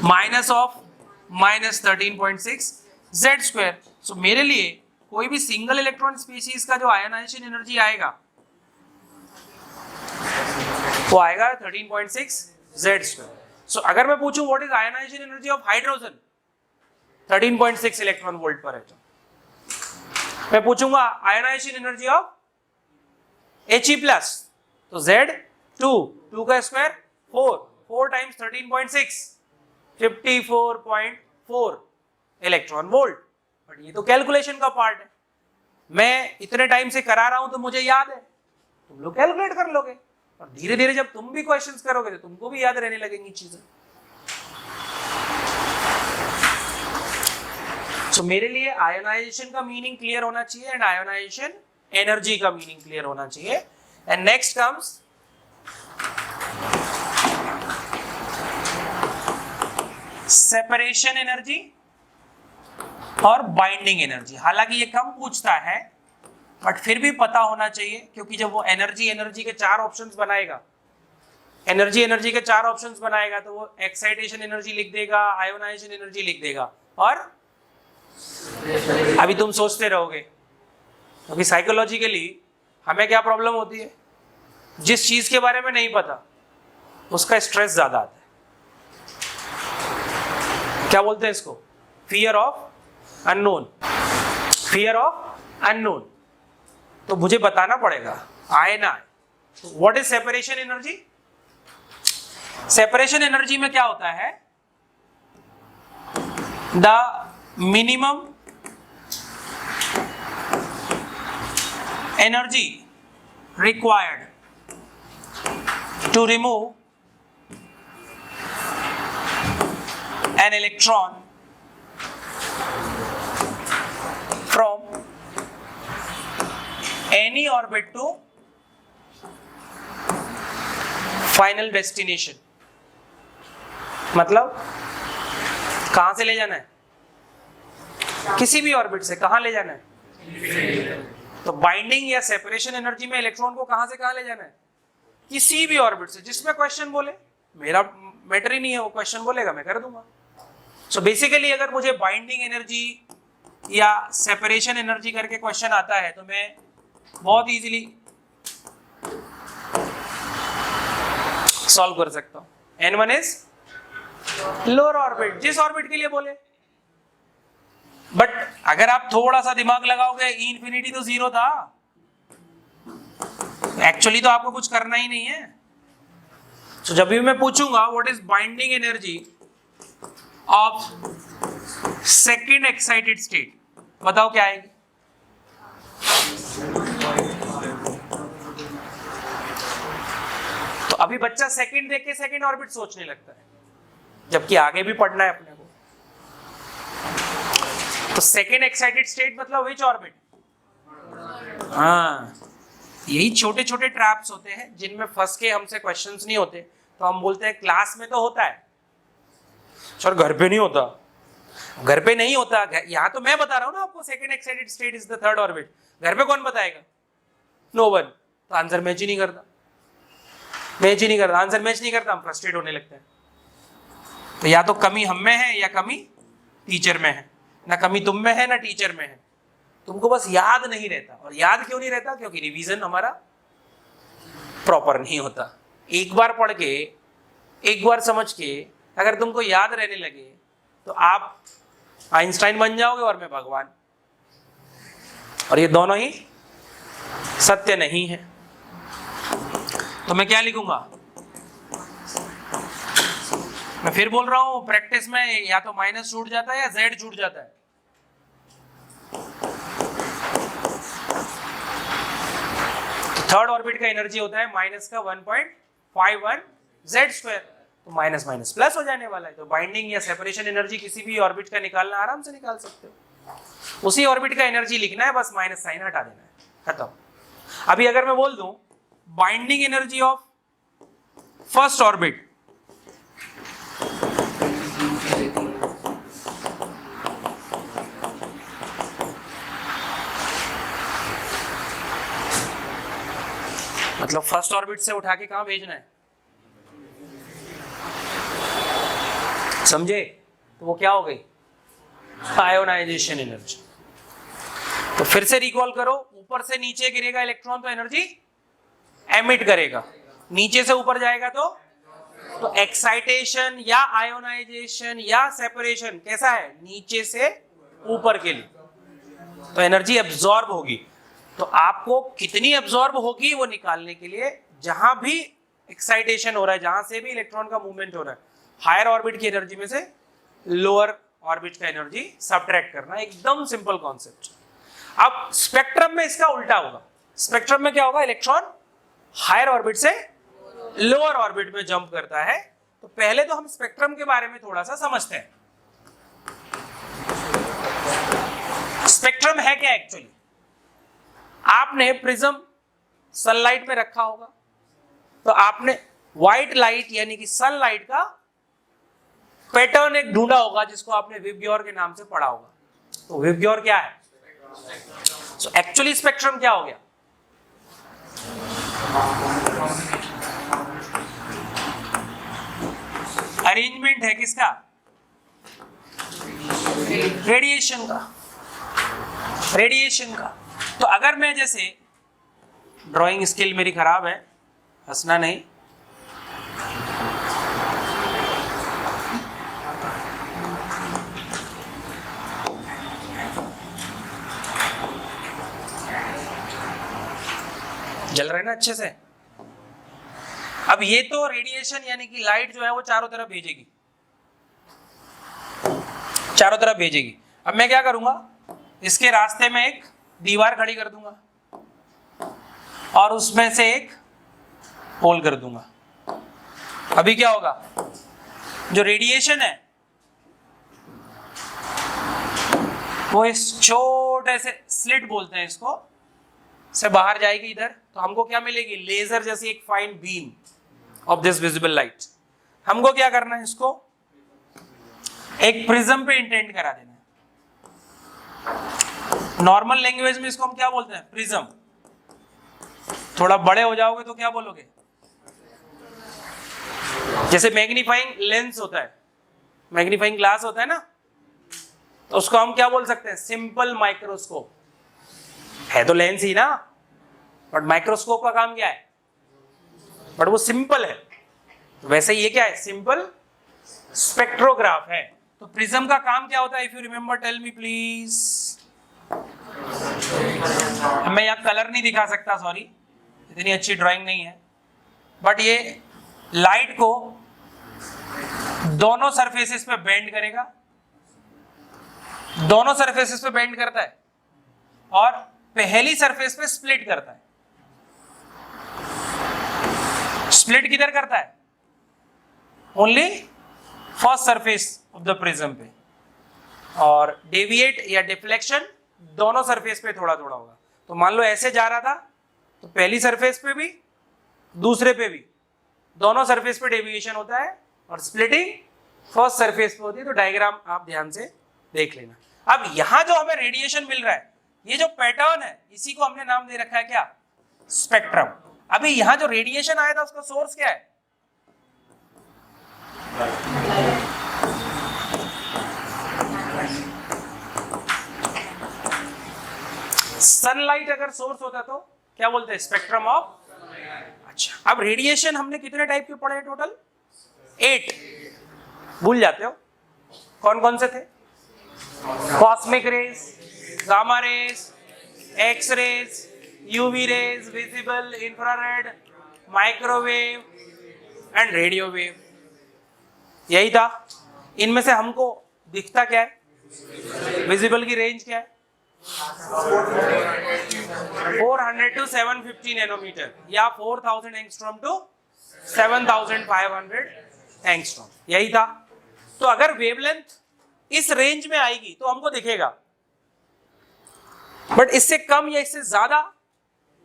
minus of -13.6 z square. So मेरे लिए कोई भी सिंगल इलेक्ट्रॉन स्पीशीज का जो आयोनाइजेशन एनर्जी आएगा वो आएगा 13.6 z स्क्वायर। सो अगर मैं पूछूं what is ionisation energy of hydrogen, 13.6 electron volt per atom. मैं पूछूंगा आयोनाइजेशन एनर्जी ऑफ He+, तो Z2 का square 4 times 13.6 54.4 electron volt. But ये तो कैलकुलेशन का पार्ट है, मैं इतने टाइम से करा रहा हूं तो मुझे याद है, तुम लोग कैलकुलेट कर लोगे और धीरे धीरे जब तुम भी क्वेश्चंस करोगे तो तुमको भी याद रहने लगेंगी चीजें। तो मेरे लिए आयोनाइजेशन का मीनिंग क्लियर होना चाहिए एंड आयोनाइजेशन एनर्जी का मीनिंग क्लियर होना चाहिए। And next comes separation energy और बाइंडिंग एनर्जी। हालांकि ये कम पूछता है बट फिर भी पता होना चाहिए, क्योंकि जब वो एनर्जी के 4 ऑप्शंस बनाएगा, एनर्जी के 4 ऑप्शंस बनाएगा तो वो एक्साइटेशन एनर्जी लिख देगा, आयोनाइजेशन एनर्जी लिख देगा। और अभी तुम सोचते रहोगे, क्योंकि साइकोलॉजिकली हमें क्या प्रॉब्लम होती है, जिस चीज के बारे में नहीं पता उसका स्ट्रेस ज्यादा आता है। क्या बोलते हैं इसको? Fear of unknown. Fear of unknown. तो मुझे बताना पड़ेगा, आए ना आए। What is separation energy? Separation energy में क्या होता है? The minimum energy required to remove an electron from any orbit to final destination। मतलब कहां से ले जाना है? किसी भी ऑर्बिट से। कहां ले जाना है? तो बाइंडिंग या सेपरेशन एनर्जी में इलेक्ट्रॉन को कहां से कहां ले जाना है? किसी भी ऑर्बिट से। जिसमें क्वेश्चन बोले, मेरा मैटर ही नहीं है, वो क्वेश्चन बोलेगा मैं कर दूंगा। सो बेसिकली अगर मुझे बाइंडिंग एनर्जी या सेपरेशन एनर्जी करके क्वेश्चन आता है तो मैं बहुत इजीली सॉल्व कर सकता हूं। N1 इज लोअर ऑर्बिट, जिस ऑर्बिट के लिए बोले। बट अगर आप थोड़ा सा दिमाग लगाओगे, ई इन्फिनिटी तो 0 था, एक्चुअली तो आपको कुछ करना ही नहीं है। तो जब भी मैं पूछूंगा what is binding energy of second excited state, बताओ क्या आएगी? तो अभी बच्चा सेकंड देख के सेकंड ऑर्बिट सोचने लगता है, जबकि आगे भी पढ़ना है अपने को। तो सेकेंड एक्साइटेड स्टेट मतलब विच ऑर्बिट? हाँ, यही छोटे छोटे ट्रैप्स होते हैं जिनमें फंस के हमसे क्वेश्चंस नहीं होते। तो हम बोलते हैं क्लास में तो होता है सर, घर पे नहीं होता। घर पे नहीं होता, यहाँ तो मैं बता रहा हूँ ना आपको, second excited state is the third orbit. घर पे कौन बताएगा? No one. तो आंसर मैच ही नहीं करता, आंसर मैच नहीं करता, हम फ्रस्ट्रेट होने लगते हैं। तो या तो कमी हम में है या कमी टीचर में है। ना कमी तुम में है ना टीचर में है, तुमको बस याद नहीं रहता। और याद क्यों नहीं रहता? क्योंकि रिवीजन हमारा प्रॉपर नहीं होता। एक बार पढ़ के, एक बार समझ के अगर तुमको याद रहने लगे तो आप आइंस्टाइन बन जाओगे और मैं भगवान, और ये दोनों ही सत्य नहीं है। तो मैं क्या लिखूंगा? मैं फिर बोल रहा हूं, प्रैक्टिस में या तो माइनस छूट जाता है या जेड छूट जाता है। थर्ड ऑर्बिट का एनर्जी होता है माइनस का 1.51 जेड स्क्वायर, तो माइनस माइनस प्लस हो जाने वाला है। तो बाइंडिंग या सेपरेशन एनर्जी किसी भी ऑर्बिट का निकालना आराम से निकाल सकते हो। उसी ऑर्बिट का एनर्जी लिखना है, बस माइनस साइन हटा देना है, खत्म। अभी अगर मैं बोल दूं binding energy of first orbit, मतलब फर्स्ट ऑर्बिट से उठा के कहां भेजना है, समझे? तो वो क्या हो गई? Ionisation energy. तो फिर से रिकॉल करो, ऊपर से नीचे गिरेगा इलेक्ट्रॉन तो एनर्जी एमिट करेगा, नीचे से ऊपर जाएगा तो एक्साइटेशन या आयोनाइजेशन या सेपरेशन कैसा है? नीचे से ऊपर के लिए, तो एनर्जी एब्जॉर्ब होगी। तो आपको कितनी एब्जॉर्ब होगी वो निकालने के लिए जहां भी एक्साइटेशन हो रहा है, जहां से भी इलेक्ट्रॉन का मूवमेंट हो रहा है, हायर ऑर्बिट की एनर्जी में से लोअर ऑर्बिट का एनर्जी सब्ट्रैक्ट करना, एकदम सिंपल कॉन्सेप्ट। अब स्पेक्ट्रम में इसका उल्टा होगा। स्पेक्ट्रम में क्या होगा? इलेक्ट्रॉन हायर ऑर्बिट से लोअर ऑर्बिट में जंप करता है। तो पहले तो हम स्पेक्ट्रम के बारे में थोड़ा सा समझते हैं। स्पेक्ट्रम है क्या एक्चुअली? आपने प्रिज्म सनलाइट में रखा होगा, तो आपने व्हाइट लाइट यानी कि सनलाइट का पैटर्न एक ढूंढा होगा जिसको आपने विबग्योर के नाम से पढ़ा होगा। तो विबग्योर क्या है? सो एक्चुअली स्पेक्ट्रम क्या हो गया? अरेंजमेंट है किसका? रेडिएशन का। रेडिएशन का। तो अगर मैं, जैसे ड्राइंग स्किल मेरी खराब है, हंसना नहीं, जल रहे ना अच्छे से। अब ये तो रेडिएशन यानी कि लाइट जो है वो चारों तरफ भेजेगी, चारों तरफ भेजेगी। अब मैं क्या करूंगा? इसके रास्ते में एक दीवार खड़ी कर दूंगा और उसमें से एक होल कर दूंगा। अभी क्या होगा? जो रेडिएशन है वो इस छोटे से स्लिट बोलते हैं इसको, से बाहर जाएगी इधर, तो हमको क्या मिलेगी? लेजर जैसी एक fine beam of this visible light. हमको क्या करना है? इसको एक प्रिज्म पे इंटेंट करा देना है। नॉर्मल लैंग्वेज में इसको हम क्या बोलते हैं? प्रिज्म। थोड़ा बड़े हो जाओगे तो क्या बोलोगे? जैसे मैग्नीफाइंग लेंस होता है, मैग्नीफाइंग ग्लास होता है ना, तो उसको हम क्या बोल सकते हैं? Simple microscope. है तो लेंस ही ना, बट माइक्रोस्कोप का काम क्या है? बट वो सिंपल है। तो वैसे ये क्या है? सिंपल स्पेक्ट्रोग्राफ है। तो प्रिज्म का काम क्या होता है? If you remember, tell me please. मैं यहाँ कलर नहीं दिखा सकता, सॉरी, इतनी अच्छी ड्राइंग नहीं है, बट ये लाइट को दोनों सरफेसेस पे बेंड करेगा, दोनों सरफेसेस पे बेंड करता है और पहली सरफेस पे स्प्लिट करता है। स्प्लिट किधर करता है? Only first surface of the prism पे, और डेविएट या डिफ्लेक्शन दोनों सरफेस पे थोड़ा थोड़ा होगा। तो मान लो ऐसे जा रहा था तो पहली सरफेस पे भी दूसरे पे भी दोनों सरफेस पे डेविएशन होता है, और स्प्लिटिंग फर्स्ट सरफेस पे होती है। तो डायग्राम आप ध्यान से देख लेना। अब यहां जो हमें रेडिएशन मिल रहा है, ये जो पैटर्न है, इसी को हमने नाम दे रखा है क्या? स्पेक्ट्रम। अभी यहां जो रेडिएशन आया था उसका सोर्स क्या है? सनलाइट अगर सोर्स होता तो क्या बोलते हैं? Spectrum of. अच्छा, अब रेडिएशन हमने कितने टाइप के पढ़े हैं टोटल? 8। भूल जाते हो कौन कौन से थे? Cosmic rays, gamma rays, X rays, UV rays, visible, infrared, microwave and radio wave. यही था। इनमें से हमको दिखता क्या है? विजिबल की रेंज क्या है? 400 to 750 नैनोमीटर या 4000 एंगस्ट्रॉम टू 7500 एंगस्ट्रॉम। यही था। तो अगर वेवलेंथ इस रेंज में आएगी तो हमको दिखेगा, बट इससे कम या इससे ज्यादा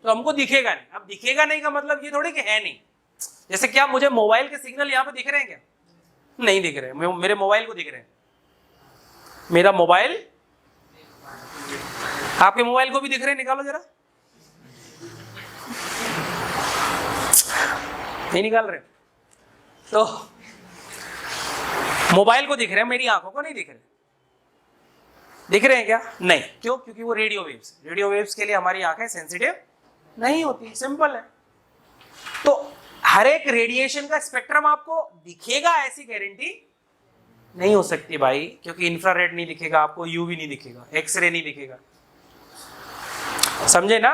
तो हमको दिखेगा नहीं। अब दिखेगा नहीं का मतलब ये थोड़ी कि है नहीं। जैसे क्या मुझे मोबाइल के सिग्नल यहां पे दिख रहे हैं क्या? नहीं दिख रहे। मेरे मोबाइल को दिख रहे हैं। मेरा मोबाइल, आपके मोबाइल को भी दिख रहे हैं? निकालो जरा। नहीं निकाल रहे। तो मोबाइल को दिख रहे हैं, मेरी आंखों को नहीं दिख रहे। दिख रहे हैं क्या? नहीं। क्यों? क्योंकि वो रेडियो वेव्स के लिए हमारी आंखें सेंसिटिव नहीं होती। सिंपल है। तो हर एक रेडिएशन का स्पेक्ट्रम आपको दिखेगा ऐसी गारंटी नहीं हो सकती भाई, क्योंकि इंफ्रारेड नहीं दिखेगा आपको, यूवी नहीं दिखेगा, एक्सरे नहीं दिखेगा। समझे ना?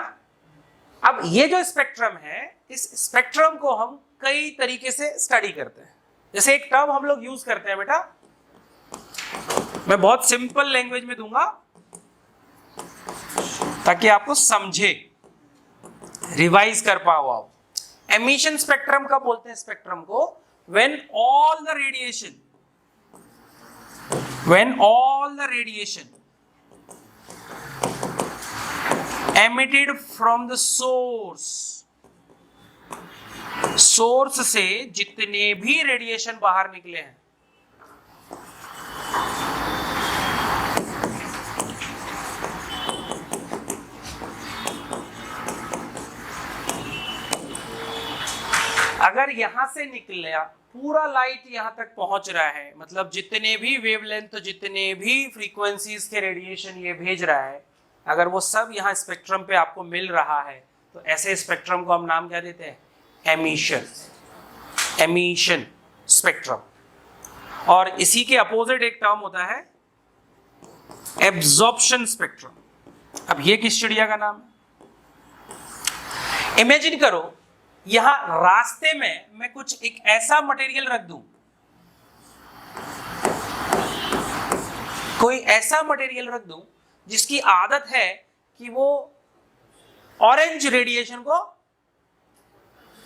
अब ये जो स्पेक्ट्रम है, इस स्पेक्ट्रम को हम कई तरीके से स्टडी करते हैं। जैसे एक टर्म हम लोग यूज करते हैं बेटा, मैं बहुत सिंपल लैंग्वेज में दूंगा ताकि आपको समझे, रिवाइज कर पाओ आप। एमिशन स्पेक्ट्रम का बोलते हैं स्पेक्ट्रम को when all the radiation emitted from the source से जितने भी रेडिएशन बाहर निकले हैं, अगर यहां से निकला पूरा लाइट यहां तक पहुंच रहा है, मतलब जितने भी वेवलेंथ, जितने भी फ्रीक्वेंसीज के रेडिएशन ये भेज रहा है, अगर वो सब यहां स्पेक्ट्रम पे आपको मिल रहा है, तो ऐसे स्पेक्ट्रम को हम नाम क्या देते हैं? Emission spectrum. और इसी के अपोजिट एक टर्म होता है एब्जॉर्प्शन स्पेक्ट्रम। अब ये किस चिड़िया का नाम है? इमेजिन करो यहां रास्ते में मैं कुछ एक ऐसा मटेरियल रख दूं, कोई ऐसा मटेरियल रख दूं जिसकी आदत है कि वो ऑरेंज रेडिएशन को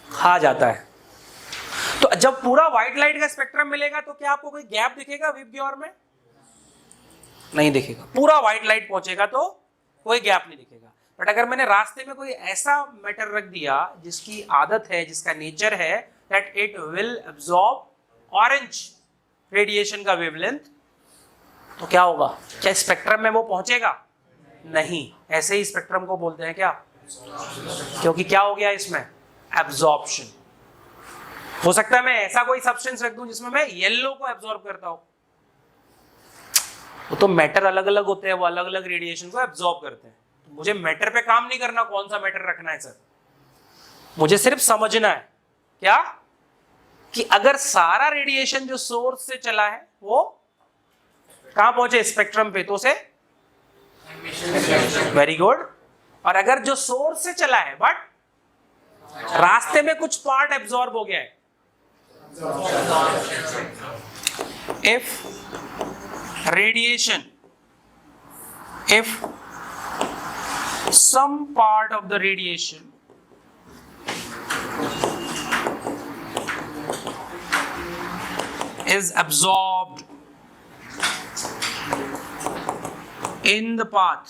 खा जाता है। तो जब पूरा व्हाइट लाइट का स्पेक्ट्रम मिलेगा तो क्या आपको कोई गैप दिखेगा विप ग्योर में? नहीं दिखेगा। पूरा व्हाइट लाइट पहुंचेगा तो कोई गैप नहीं दिखेगा। बट अगर मैंने रास्ते में कोई ऐसा मैटर रख दिया जिसकी आदत है, जिसका नेचर है that it will absorb orange radiation का वेवलेंथ, तो क्या होगा? क्या स्पेक्ट्रम में वो पहुंचेगा? नहीं। ऐसे ही स्पेक्ट्रम को बोलते हैं क्या? क्योंकि क्या हो गया इसमें? एब्जॉर्प्शन। हो सकता है मैं ऐसा कोई सब्सटेंस रख दूं जिसमें मैं येलो को एब्जॉर्ब करता हूं, वो तो मैटर अलग अलग होते हैं, वो अलग अलग रेडिएशन को एब्जॉर्ब करते हैं। मुझे मैटर पे काम नहीं करना कौन सा मैटर रखना है सर, मुझे सिर्फ समझना है क्या कि अगर सारा रेडिएशन जो सोर्स से चला है वो कहां पहुंचे? स्पेक्ट्रम पे, तो से वेरी गुड। और अगर जो सोर्स से चला है बट रास्ते में कुछ पार्ट एब्जॉर्ब हो गया है, if some part of the radiation is absorbed in the path,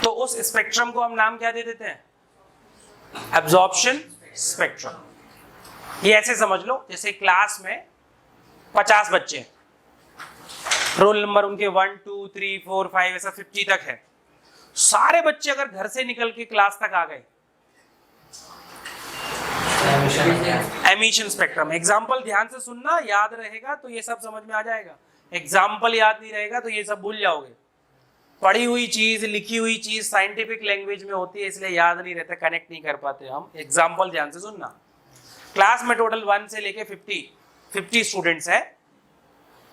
तो उस स्पेक्ट्रम को हम नाम क्या दे देते हैं? Absorption spectrum. ये ऐसे समझ लो जैसे क्लास में 50 बच्चे हैं, रोल नंबर उनके 1 2 3 4 5 ऐसा 50 तक है। सारे बच्चे अगर घर से निकल के क्लास तक आ गए, एमिशन स्पेक्ट्रम। एग्जाम्पल ध्यान से सुनना, याद रहेगा तो ये सब समझ में आ जाएगा। एग्जाम्पल याद नहीं रहेगा तो ये सब भूल जाओगे। पढ़ी हुई चीज, लिखी हुई चीज साइंटिफिक लैंग्वेज में होती है, इसलिए याद नहीं रहता, कनेक्ट नहीं कर पाते हम। एग्जाम्पल ध्यान से सुनना। क्लास में टोटल 1 से लेके 50 स्टूडेंट्स है।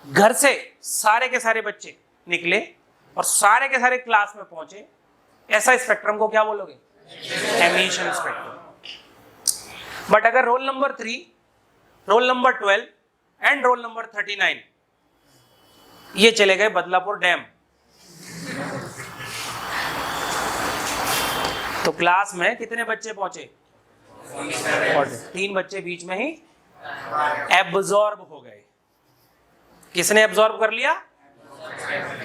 घर से सारे के सारे बच्चे निकले और सारे के सारे क्लास में पहुंचे, ऐसा स्पेक्ट्रम को क्या बोलोगे? Emission spectrum. बट अगर roll number 3, roll number 12 and roll number 39 ये चले गए बदलापुर डैम, तो क्लास में कितने बच्चे पहुंचे? 3 बच्चे बीच में ही एब्जॉर्ब हो गए। किसने एब्जॉर्ब कर लिया?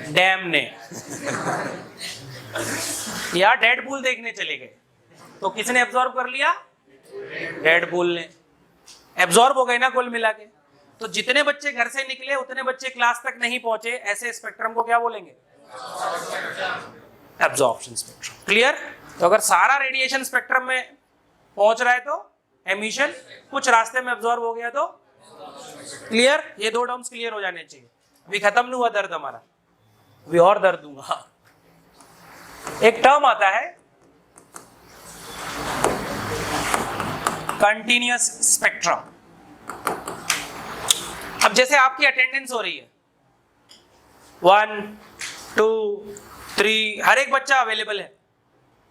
डैम ने। या डेडपूल देखने चले गए, तो किसने एब्जॉर्ब कर लिया? डेडपूल ने। एब्जॉर्ब हो गए ना कुल मिला के। तो जितने बच्चे घर से निकले उतने बच्चे क्लास तक नहीं पहुंचे, ऐसे स्पेक्ट्रम को क्या बोलेंगे? Absorption spectrum. क्लियर? तो अगर सारा रेडिएशन स्पेक्ट्रम में पहुंच रहा है तो एमिशन, कुछ रास्ते में एब्जॉर्ब हो गया तो क्लियर। ये 2 टर्म्स क्लियर हो जाने चाहिए। अभी खत्म नहीं हुआ दर्द हमारा, अभी और दर्द दूंगा। एक टर्म आता है कंटिन्यूअस स्पेक्ट्रम। अब जैसे आपकी अटेंडेंस हो रही है 1, 2, 3, हर एक बच्चा अवेलेबल है,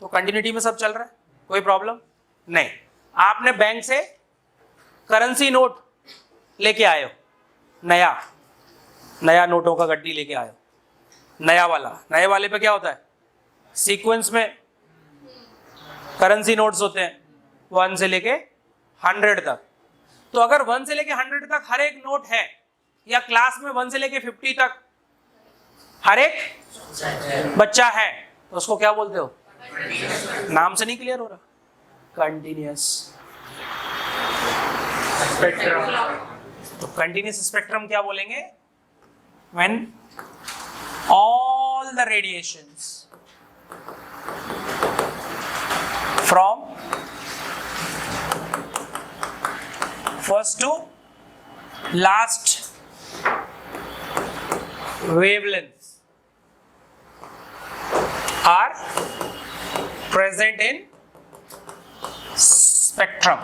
तो कंटिन्यूटी में सब चल रहा है, कोई प्रॉब्लम नहीं। आपने बैंक से करेंसी नोट लेके आए हो, नया नोटों का गड्डी लेके आए हो, नया वाला। नए वाले पे क्या होता है? सीक्वेंस में करेंसी नोट्स होते हैं 1 से लेके 100 तक। तो अगर 1 से लेके 100 तक हर एक नोट है, या क्लास में 1 से लेके 50 तक हर एक बच्चा है, तो उसको क्या बोलते हो? नाम से नहीं क्लियर हो रहा? Continuous spectrum. तो कंटिन्यूअस स्पेक्ट्रम क्या बोलेंगे? When all the radiations from first to last wavelengths are present in spectrum।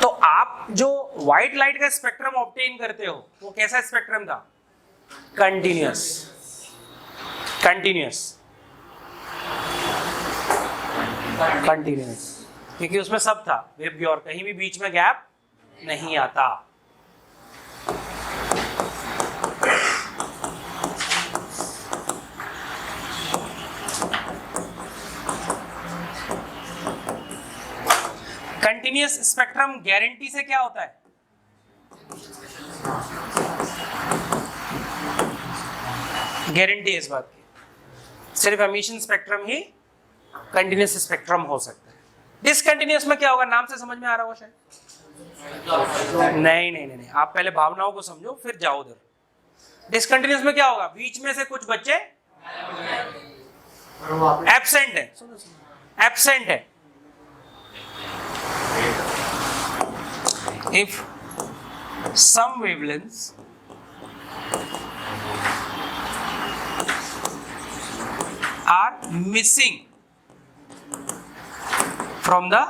तो आप जो व्हाइट लाइट का स्पेक्ट्रम ऑब्टेन करते हो वो कैसा स्पेक्ट्रम था? कंटिन्यूअस। क्योंकि उसमें सब था, वेव और कहीं भी बीच में गैप नहीं आता। कंटिन्यूअस स्पेक्ट्रम गारंटी से क्या होता है? गारंटी है इस बात की, सिर्फ एमिशन स्पेक्ट्रम ही कंटिन्यूअस स्पेक्ट्रम हो सकता है। डिसकंटिन्यूअस में क्या होगा? नाम से समझ में आ रहा होगा शायद। नहीं, आप पहले भावनाओं को समझो फिर जाओ उधर। डिसकंटिन्यूअस में क्या होगा? बीच में से कुछ बच्चे एब्सेंट है। If some wavelengths are missing from the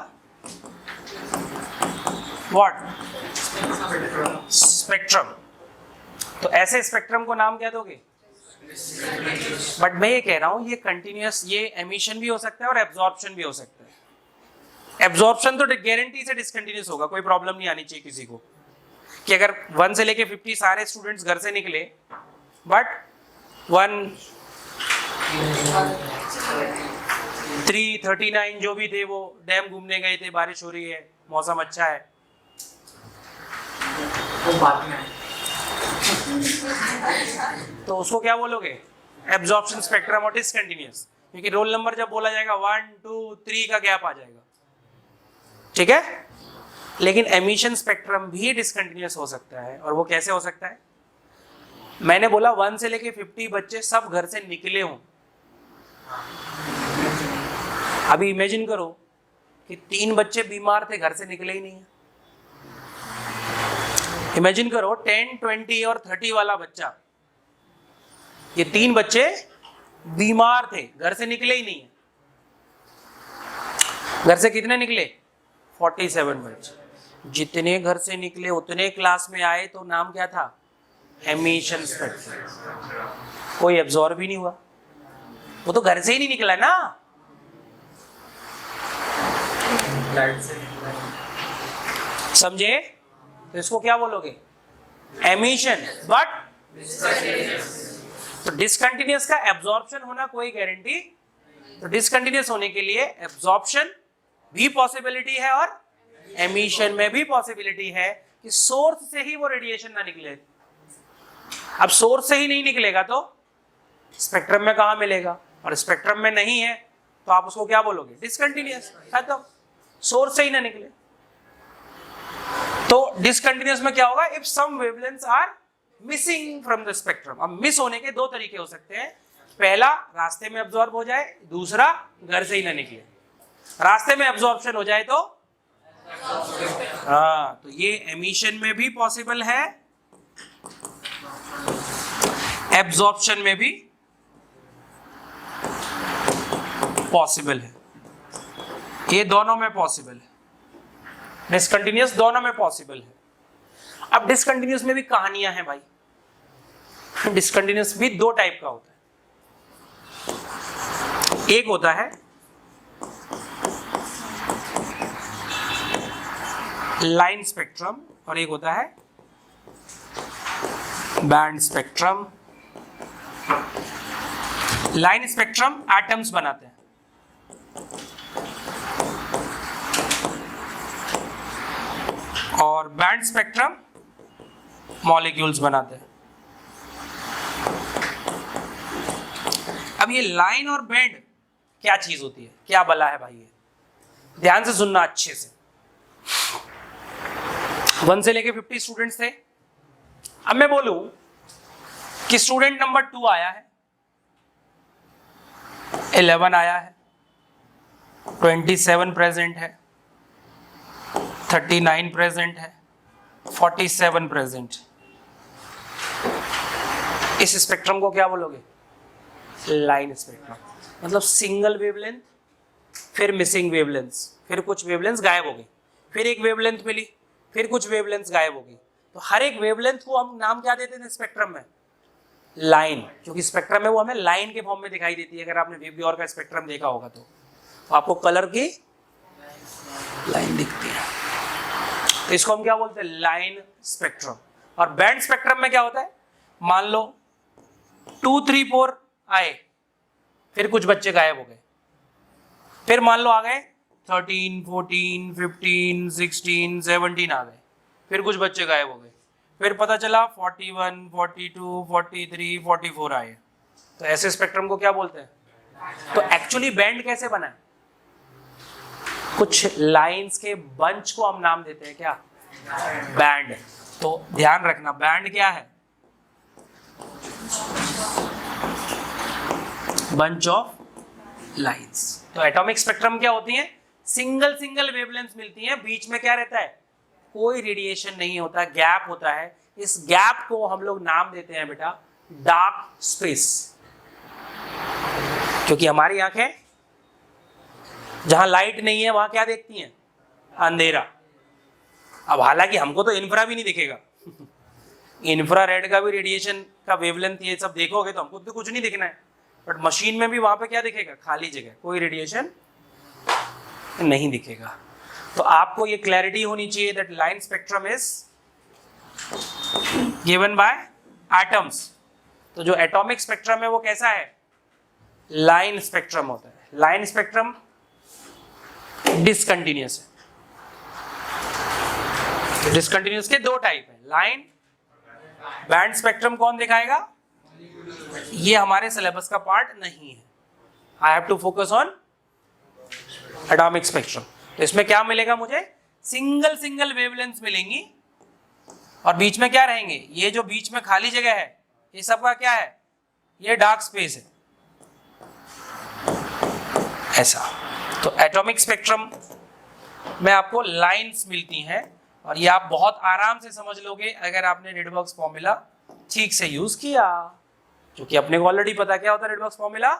what? Spectrum, तो ऐसे स्पेक्ट्रम को नाम क्या दोगे? बट मैं ये कह रहा हूं ये कंटिन्यूअस, ये एमिशन भी हो सकता है और एब्जॉर्प्शन भी हो सकता है। एब्जॉर्प्शन तो गारंटी से डिसकंटिन्यूअस होगा, कोई प्रॉब्लम नहीं आनी चाहिए किसी को कि अगर 1 से लेके 50 सारे स्टूडेंट्स घर से निकले, बट 1, 3, 39 जो भी थे वो डैम घूमने गए थे, बारिश हो रही है, मौसम अच्छा है, तो उसको क्या बोलोगे? एब्जॉर्प्शन स्पेक्ट्रम और डिसकंटिन्यूअस। क्योंकि रोल नंबर जब बोला जाएगा 1, 2, 3 का गैप आ जाएगा, ठीक है। लेकिन एमिशन स्पेक्ट्रम भी डिसकंटिन्यूअस हो सकता है, और वो कैसे हो सकता है? मैंने बोला 1 से लेके 50 बच्चे सब घर से निकले हों। अभी इमेजिन करो कि 3 बच्चे बीमार थे, घर से निकले ही नहीं है। इमेजिन करो 10, 20 और 30 वाला बच्चा ये 3 बच्चे बीमार थे, घर से निकले ही नहीं है। घर से कितने निकले? 47 बच्चे। जितने घर से निकले उतने क्लास में आए, तो नाम क्या था? Emission spectrum. कोई एब्जॉर्ब ही नहीं हुआ, वो तो घर से ही नहीं निकला ना। समझे? तो इसको क्या बोलोगे? एमिशन। बट तो डिसकंटिन्यूअस का एब्जॉर्प्शन होना कोई गारंटी, तो डिसकंटिन्यूअस होने के लिए एब्जॉर्प्शन भी पॉसिबिलिटी है और एमिशन में भी पॉसिबिलिटी है कि सोर्स से ही वो रेडिएशन ना निकले। अब सोर्स से ही नहीं निकलेगा तो स्पेक्ट्रम में कहां मिलेगा? और स्पेक्ट्रम में नहीं है तो आप उसको क्या बोलोगे? डिसकंटिन्यूअस। खत्म, सोर्स से ही ना निकले। तो डिसकंटिन्यूअस में क्या होगा? If some wavelengths are missing from the spectrum. अब मिस होने के 2 तरीके हो सकते हैं। पहला, रास्ते में अब्जॉर्ब हो जाए, दूसरा घर से ही ना निकले। रास्ते में अब्जॉर्प्शन हो जाए तो हाँ, तो ये एमिशन में भी पॉसिबल है, एब्जॉर्प्शन में भी पॉसिबल है। ये दोनों में पॉसिबल है, डिसकंटिन्यूअस दोनों में पॉसिबल है। अब डिसकंटिन्यूअस में भी कहानियां हैं भाई। डिसकंटिन्यूअस भी 2 टाइप का होता है। एक होता है लाइन स्पेक्ट्रम और एक होता है band spectrum. Line spectrum atoms बनाते हैं, और बैंड स्पेक्ट्रम मॉलिक्यूल्स बनाते हैं। अब ये लाइन और बैंड क्या चीज होती है, क्या बला है भाई? ये ध्यान से सुनना अच्छे से। 1 से लेके 50 स्टूडेंट्स थे। अब मैं बोलूं कि स्टूडेंट नंबर 2 आया है, 11 आया है, 27 प्रेजेंट है, 39 प्रेजेंट है, 47 प्रेजेंट। इस स्पेक्ट्रम को क्या बोलोगे? Line spectrum. मतलब सिंगल वेवलेंथ, फिर मिसिंग वेवलेंथ्स, फिर कुछ वेवलेंथ्स गायब हो गई, फिर एक वेवलेंथ मिली, फिर कुछ वेवलेंथ्स गायब हो गई। तो हर एक वेवलेंथ को हम नाम क्या देते थे स्पेक्ट्रम में? लाइन। क्योंकि स्पेक्ट्रम में वो हमें लाइन के फॉर्म में दिखाई देती है। अगर आपने वीबीआर का स्पेक्ट्रम देखा होगा तो आपको कलर की लाइन दिखती है। तो इसको हम क्या बोलते हैं? Line spectrum. और बैंड स्पेक्ट्रम में क्या होता है? मान लो 2, 3, 4 आए, फिर कुछ बच्चे गायब हो गए, फिर मान लो आ गए 13, 14, 15, 16, 17 आ गए, फिर कुछ बच्चे गायब हो गए, फिर पता चला 41, 42, 43, 44 आए। तो ऐसे स्पेक्ट्रम को क्या बोलते हैं? तो एक्चुअली बैंड कैसे बना है? कुछ लाइंस के बंच को हम नाम देते हैं क्या? बैंड। तो ध्यान रखना, बैंड क्या है? Bunch of lines. तो एटॉमिक स्पेक्ट्रम क्या होती है? सिंगल सिंगल वेवलेंथ्स मिलती हैं, बीच में क्या रहता है? कोई रेडिएशन नहीं होता, गैप होता है। इस गैप को हम लोग नाम देते हैं बेटा डार्क स्पेस। क्योंकि हमारी आंखें जहां लाइट नहीं है वहां क्या देखती हैं? अंधेरा। अब हालांकि हमको तो इंफ्रा भी नहीं दिखेगा। इंफ्रा रेड का भी रेडिएशन का वेवलेंथ ये सब देखोगे तो हमको तो कुछ नहीं दिखना है, बट मशीन में भी वहां पे क्या दिखेगा? खाली जगह, कोई रेडिएशन नहीं दिखेगा। तो आपको ये क्लैरिटी होनी चाहिए that line spectrum is given by atoms. तो जो एटॉमिक स्पेक्ट्रम है वो कैसा है? लाइन स्पेक्ट्रम होता है। लाइन स्पेक्ट्रम डिसकंटिन्यूअस है। डिसकंटिन्यूअस के 2 टाइप है, लाइन, बैंड स्पेक्ट्रम कौन दिखाएगा? ये हमारे सिलेबस का पार्ट नहीं है। I have to focus on atomic spectrum. तो इसमें क्या मिलेगा मुझे? सिंगल सिंगल वेवलेंथ्स मिलेंगी और बीच में क्या रहेंगे? ये जो बीच में खाली जगह है ये सबका क्या है? ये डार्क स्पेस है, ऐसा। तो एटॉमिक स्पेक्ट्रम में आपको लाइंस मिलती हैं और ये आप बहुत आराम से समझ लोगे अगर आपने रेडबर्ग्स फॉर्मूला ठीक से यूज किया। क्योंकि अपने को ऑलरेडी पता क्या होता है Rydberg's formula,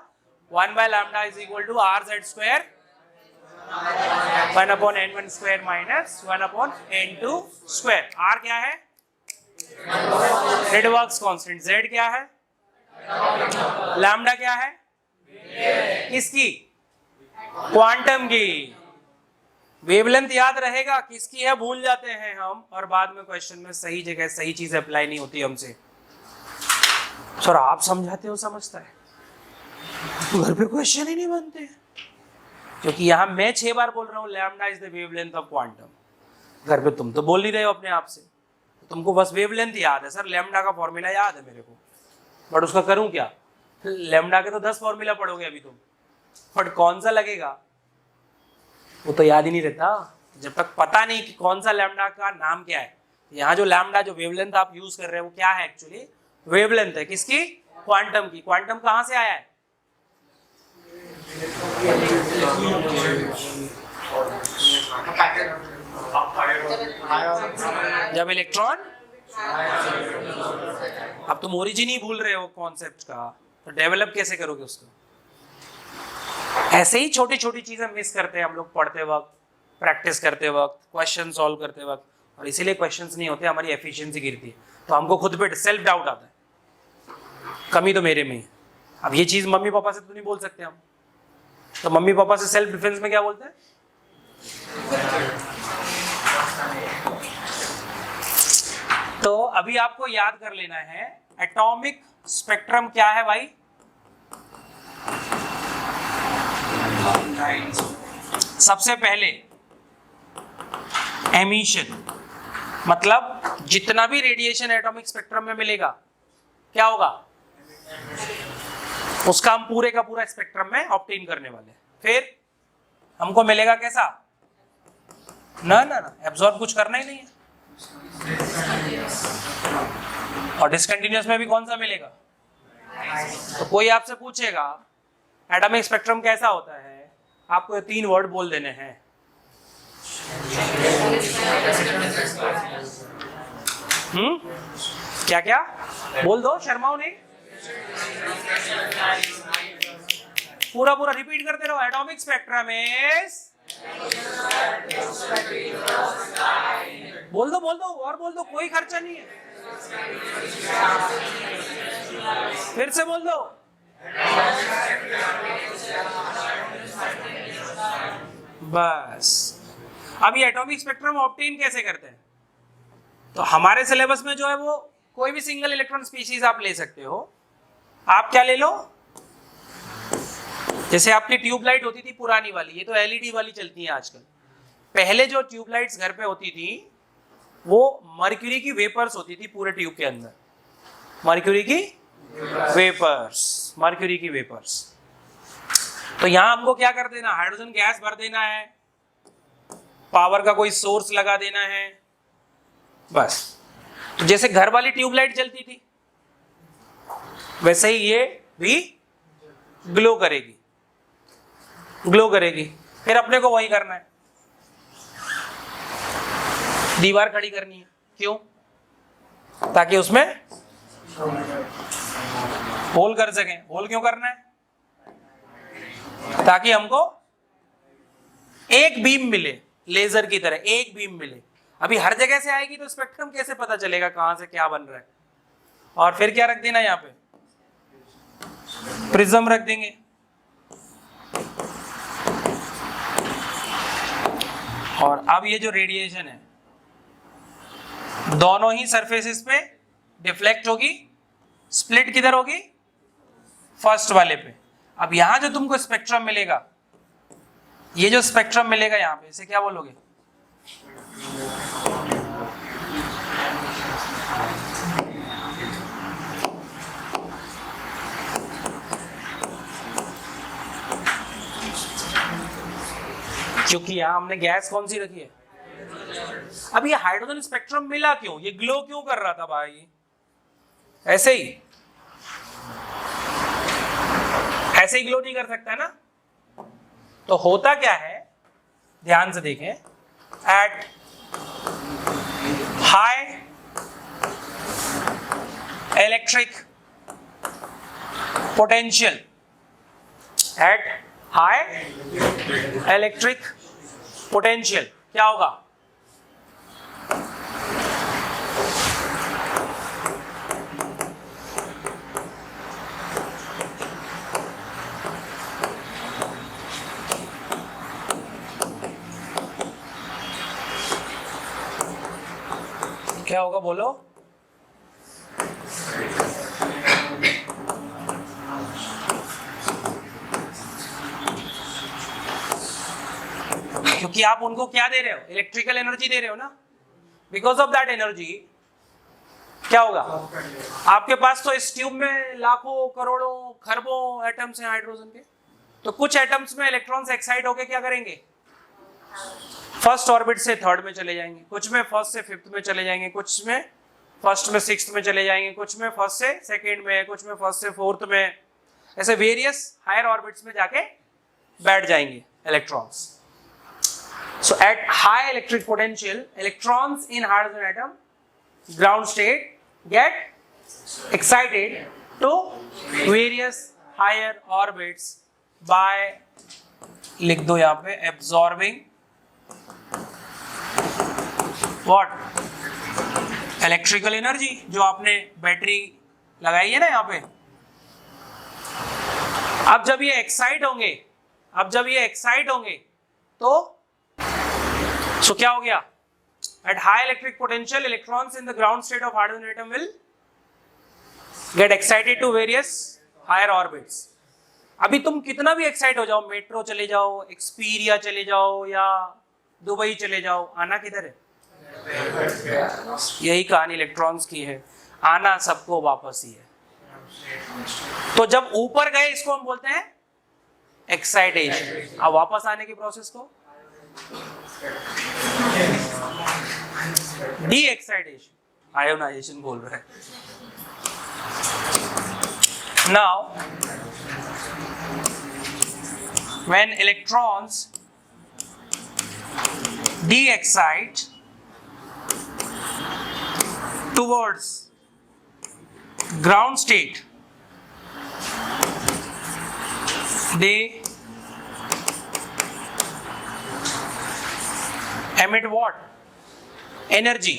1/λ is equal to RZ square 1/n1 square minus 1/n2 square. R क्या है? रेडबर्ग्स कांस्टेंट। Z क्या है? लैम्डा क्या है? किसकी? क्वांटम की। वेवलेंथ याद रहेगा, किसकी है भूल जाते हैं हम, और बाद में क्वेश्चन में सही जगह सही चीज अप्लाई नहीं होती हमसे। सर आप समझाते हो समझता है, घर पे क्वेश्चन ही नहीं बनते हैं, क्योंकि यहां मैं 6 बार बोल रहा हूं lambda is the wavelength of quantum. घर पे तुम तो बोल नहीं रहे हो अपने आप से, तुमको बस वेवलेंथ याद है। सर लैम्डा का फॉर्मूला याद है मेरे को, बट उसका करूं क्या? लैम्डा के तो 10 फॉर्मूला पढ़ोगे अभी तुम, बट कौन सा लगेगा वो तो याद ही नहीं रहता जब तक पता नहीं कि कौन सा लैम्डा का नाम क्या है। यहाँ जो लैम्डा जो वेवलेंथ आप यूज कर रहे हो वो क्या है? एक्चुअली वेवलेंथ है किसकी? क्वांटम की। क्वांटम कहां से आया है? जब इलेक्ट्रॉन, अब तुम ओरिजिन ही भूल रहे हो कॉन्सेप्ट का, तो डेवलप कैसे करोगे उसको? ऐसे ही छोटी छोटी चीजें मिस करते हैं हम लोग पढ़ते वक्त, प्रैक्टिस करते वक्त, क्वेश्चन सॉल्व करते वक्त, और इसीलिए क्वेश्चंस नहीं होते, हमारी एफिशिएंसी गिरती है। तो हमको खुद पे सेल्फ डाउट आता है, कमी तो मेरे में है। अब ये चीज मम्मी पापा से तो नहीं बोल सकते हम, तो मम्मी पापा से सेल्फ डिफेंस में क्या बोलते हैं? तो अभी आपको याद कर लेना है एटॉमिक स्पेक्ट्रम क्या है भाई? सबसे पहले एमिशन, मतलब जितना भी रेडिएशन एटॉमिक स्पेक्ट्रम में मिलेगा क्या होगा? उसका हम पूरे का पूरा स्पेक्ट्रम में ऑब्टेन करने वाले हैं। फिर हमको मिलेगा कैसा? ना ना ना, एब्जॉर्ब कुछ करना ही नहीं है। और डिसकंटिन्यूअस में भी कौन सा मिलेगा? तो कोई आपसे पूछेगा एटॉमिक स्पेक्ट्रम कैसा होता है, आपको 3 वर्ड बोल देने हैं। क्या क्या बोल दो, शर्माओ नहीं, पूरा पूरा रिपीट करते रहो। एटॉमिक स्पेक्ट्रम इज, बोल दो और बोल दो, कोई खर्चा नहीं है। फिर से बोल दो। बस। अब ये एटॉमिक स्पेक्ट्रम ऑब्टेन कैसे करते हैं? तो हमारे सिलेबस में जो है वो कोई भी सिंगल इलेक्ट्रॉन स्पीशीज आप ले सकते हो। आप क्या ले लो, जैसे आपकी ट्यूबलाइट होती थी पुरानी वाली, ये तो एलईडी वाली चलती है आजकल। पहले जो ट्यूबलाइट्स घर पे होती थी वो मर्क्यूरी की वेपर्स होती थी पूरे ट्यूब के अंदर, मर्क्यूरी की वेपर्स। तो यहां हमको क्या कर देना, हाइड्रोजन गैस भर देना है, पावर का कोई सोर्स लगा देना है, बस। तो जैसे घर वाली ट्यूबलाइट चलती थी वैसे ही ये भी ग्लो करेगी। फिर अपने को वही करना है, दीवार खड़ी करनी है। क्यों? ताकि उसमें होल कर सकें। होल क्यों करना है? ताकि हमको एक बीम मिले, लेजर की तरह एक बीम मिले। अभी हर जगह से आएगी तो स्पेक्ट्रम कैसे पता चलेगा कहां से क्या बन रहा है? और फिर क्या रख देना, यहाँ पे प्रिज्म रख देंगे। और अब ये जो रेडिएशन है दोनों ही सरफेसेस पे डिफ्लेक्ट होगी, स्प्लिट किधर होगी? फर्स्ट वाले पे। अब यहां जो तुमको स्पेक्ट्रम मिलेगा, ये जो स्पेक्ट्रम मिलेगा यहां पे, इसे क्या बोलोगे? क्योंकि यहां हमने गैस कौन सी रखी है? अब ये हाइड्रोजन स्पेक्ट्रम मिला क्यों? ये ग्लो क्यों कर रहा था भाई? ऐसे ही ग्लो नहीं कर सकता है ना। तो होता क्या है, ध्यान से देखें, at high electric potential at high electric potential क्या होगा? क्या होगा बोलो? क्योंकि आप उनको क्या दे रहे हो? इलेक्ट्रिकल एनर्जी दे रहे हो ना। बिकॉज ऑफ दैट एनर्जी क्या होगा? आपके पास तो इस ट्यूब में लाखों करोड़ों खरबों एटम्स हैं हाइड्रोजन के, तो कुछ एटम्स में इलेक्ट्रॉन्स एक्साइट होके क्या करेंगे? फर्स्ट ऑर्बिट से थर्ड में चले जाएंगे, कुछ में फर्स्ट से फिफ्थ में चले जाएंगे, कुछ में फर्स्ट में सिक्स्थ में चले जाएंगे, कुछ में फर्स्ट से सेकेंड में, कुछ में फर्स्ट से फोर्थ में, ऐसे वेरियस हायर ऑर्बिट्स में जाके बैठ जाएंगे electrons. So at high electric potential, electrons in hydrogen atom ground state get excited to various higher orbits by, लिख दो यहाँ पे, absorbing what? Electrical energy, जो आपने बैटरी लगाई है ना यहाँ पे। अब जब ये एक्साइट होंगे तो So क्या हो गया? At high electric potential, electrons in the ground state of hydrogen atom will get excited to various higher orbits. अभी तुम कितना भी एक्साइट हो जाओ, मेट्रो चले जाओ, एक्सपीरिया चले जाओ या दुबई चले जाओ, आना किधर है? यही कहानी इलेक्ट्रॉन्स की है, आना सबको वापस ही है। तो जब ऊपर गए इसको हम बोलते हैं एक्साइटेशन। अब वापस आने की प्रोसेस को डी एक्साइटेशन, आयोनाइजेशन बोल रहे हैं। Now when electrons D excite towards ground state, they emit what? Energy.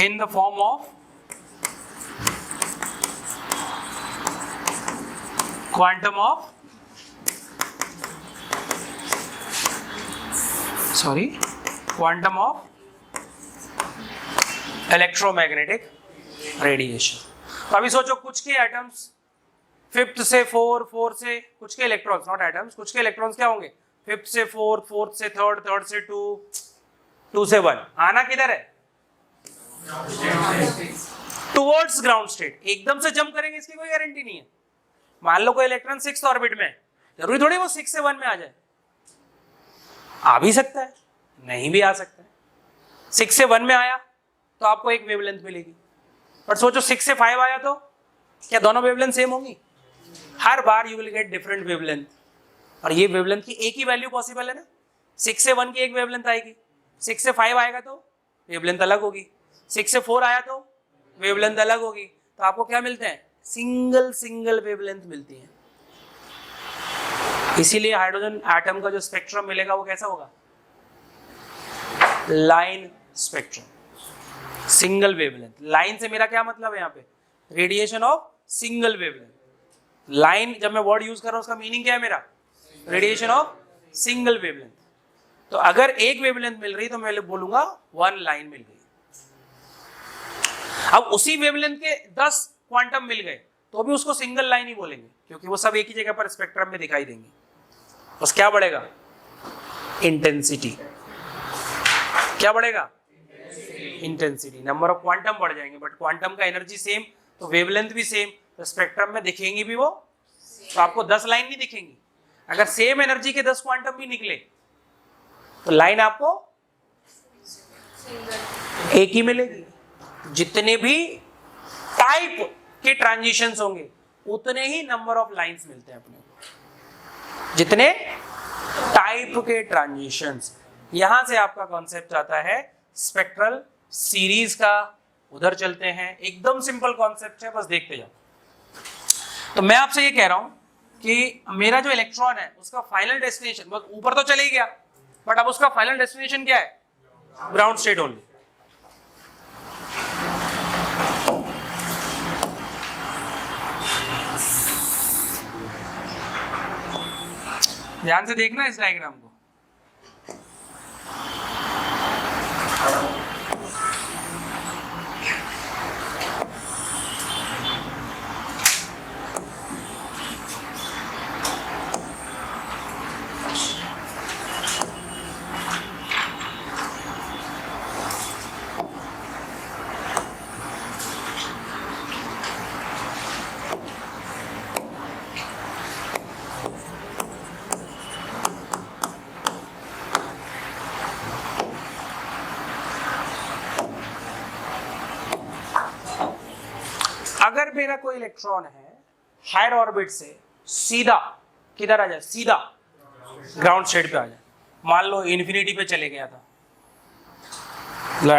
In the form of quantum of electromagnetic radiation. तो अभी सोचो कुछ के एटम्स फिफ्थ से फोर से, कुछ के इलेक्ट्रॉन्स, नॉट एटम्स, कुछ के इलेक्ट्रॉन्स क्या होंगे? फिफ्थ से फोर्थ से थर्ड से टू से वन। आना किधर है? Towards ground state. एकदम से जंप करेंगे इसकी कोई गारंटी नहीं है। मान लो कोई इलेक्ट्रॉन सिक्स्थ ऑर्बिट में, जरूरी थोड़ी वो 6 से 1 में आ जाए। आ भी सकता है, नहीं भी आ सकता है। 6 से 1 में आया तो आपको एक वेवलेंथ मिलेगी, पर सोचो 6 से 5 आया तो क्या दोनों वेवलेंथ सेम होंगी? हर बार you will get different wavelength, और ये वेवलेंथ की एक ही वैल्यू पॉसिबल है ना। 6 से 1 की एक वेवलेंथ आएगी, 6 से 5 आएगा तो वेवलेंथ अलग होगी, 6 से 4 आया तो वेवलेंथ अलग होगी। तो आपको क्या मिलते हैं? सिंगल वेवलेंथ मिलती है। इसीलिए हाइड्रोजन एटम का जो स्पेक्ट्रम मिलेगा वो कैसा होगा? Line spectrum, single wavelength. Line से मेरा क्या मतलब है यहाँ पे? Radiation of single wavelength. Line जब मैं वर्ड यूज कर रहा हूं उसका मीनिंग क्या है मेरा? Radiation of single wavelength. तो अगर एक वेवलेंथ मिल रही तो मैं बोलूंगा 1 लाइन मिल गई। अब उसी वेवलेंथ के 10 क्वांटम मिल गए तो भी उसको सिंगल लाइन ही बोलेंगे, क्योंकि वो सब एक ही जगह पर स्पेक्ट्रम में दिखाई देंगे। बस क्या बढ़ेगा? इंटेंसिटी। क्या बढ़ेगा? इंटेंसिटी। नंबर ऑफ क्वांटम बढ़ जाएंगे, बट क्वांटम का एनर्जी सेम, तो वेवलेंथ भी सेम, तो स्पेक्ट्रम में दिखेंगी भी वो, तो आपको 10 लाइन नहीं दिखेंगी। अगर सेम एनर्जी के 10 क्वांटम भी निकले तो लाइन आपको एक ही मिलेगी। जितने भी टाइप के ट्रांजिशंस होंगे उतने ही नंबर ऑफ लाइंस मिलते हैं अपने को। जितने टाइप के ट्रांजिशंस, यहां से आपका कॉन्सेप्ट आता है स्पेक्ट्रल सीरीज का, उधर चलते हैं, एकदम सिंपल कॉन्सेप्ट है, बस देखते जाओ। तो मैं आपसे ये कह रहा हूं कि मेरा जो इलेक्ट्रॉन है उसका फाइनल डेस्टिनेशन, ऊपर तो चले गया बट अब उसका फाइनल डेस्टिनेशन क्या है? Ground state only. ध्यान से देखना इस डायग्राम को। अगर मेरा कोई इलेक्ट्रॉन है हायर ऑर्बिट से सीधा किधर आ जाए? सीधा ग्राउंड स्टेट पे आ जाए। मान लो इन्फिनिटी पे चले गया था,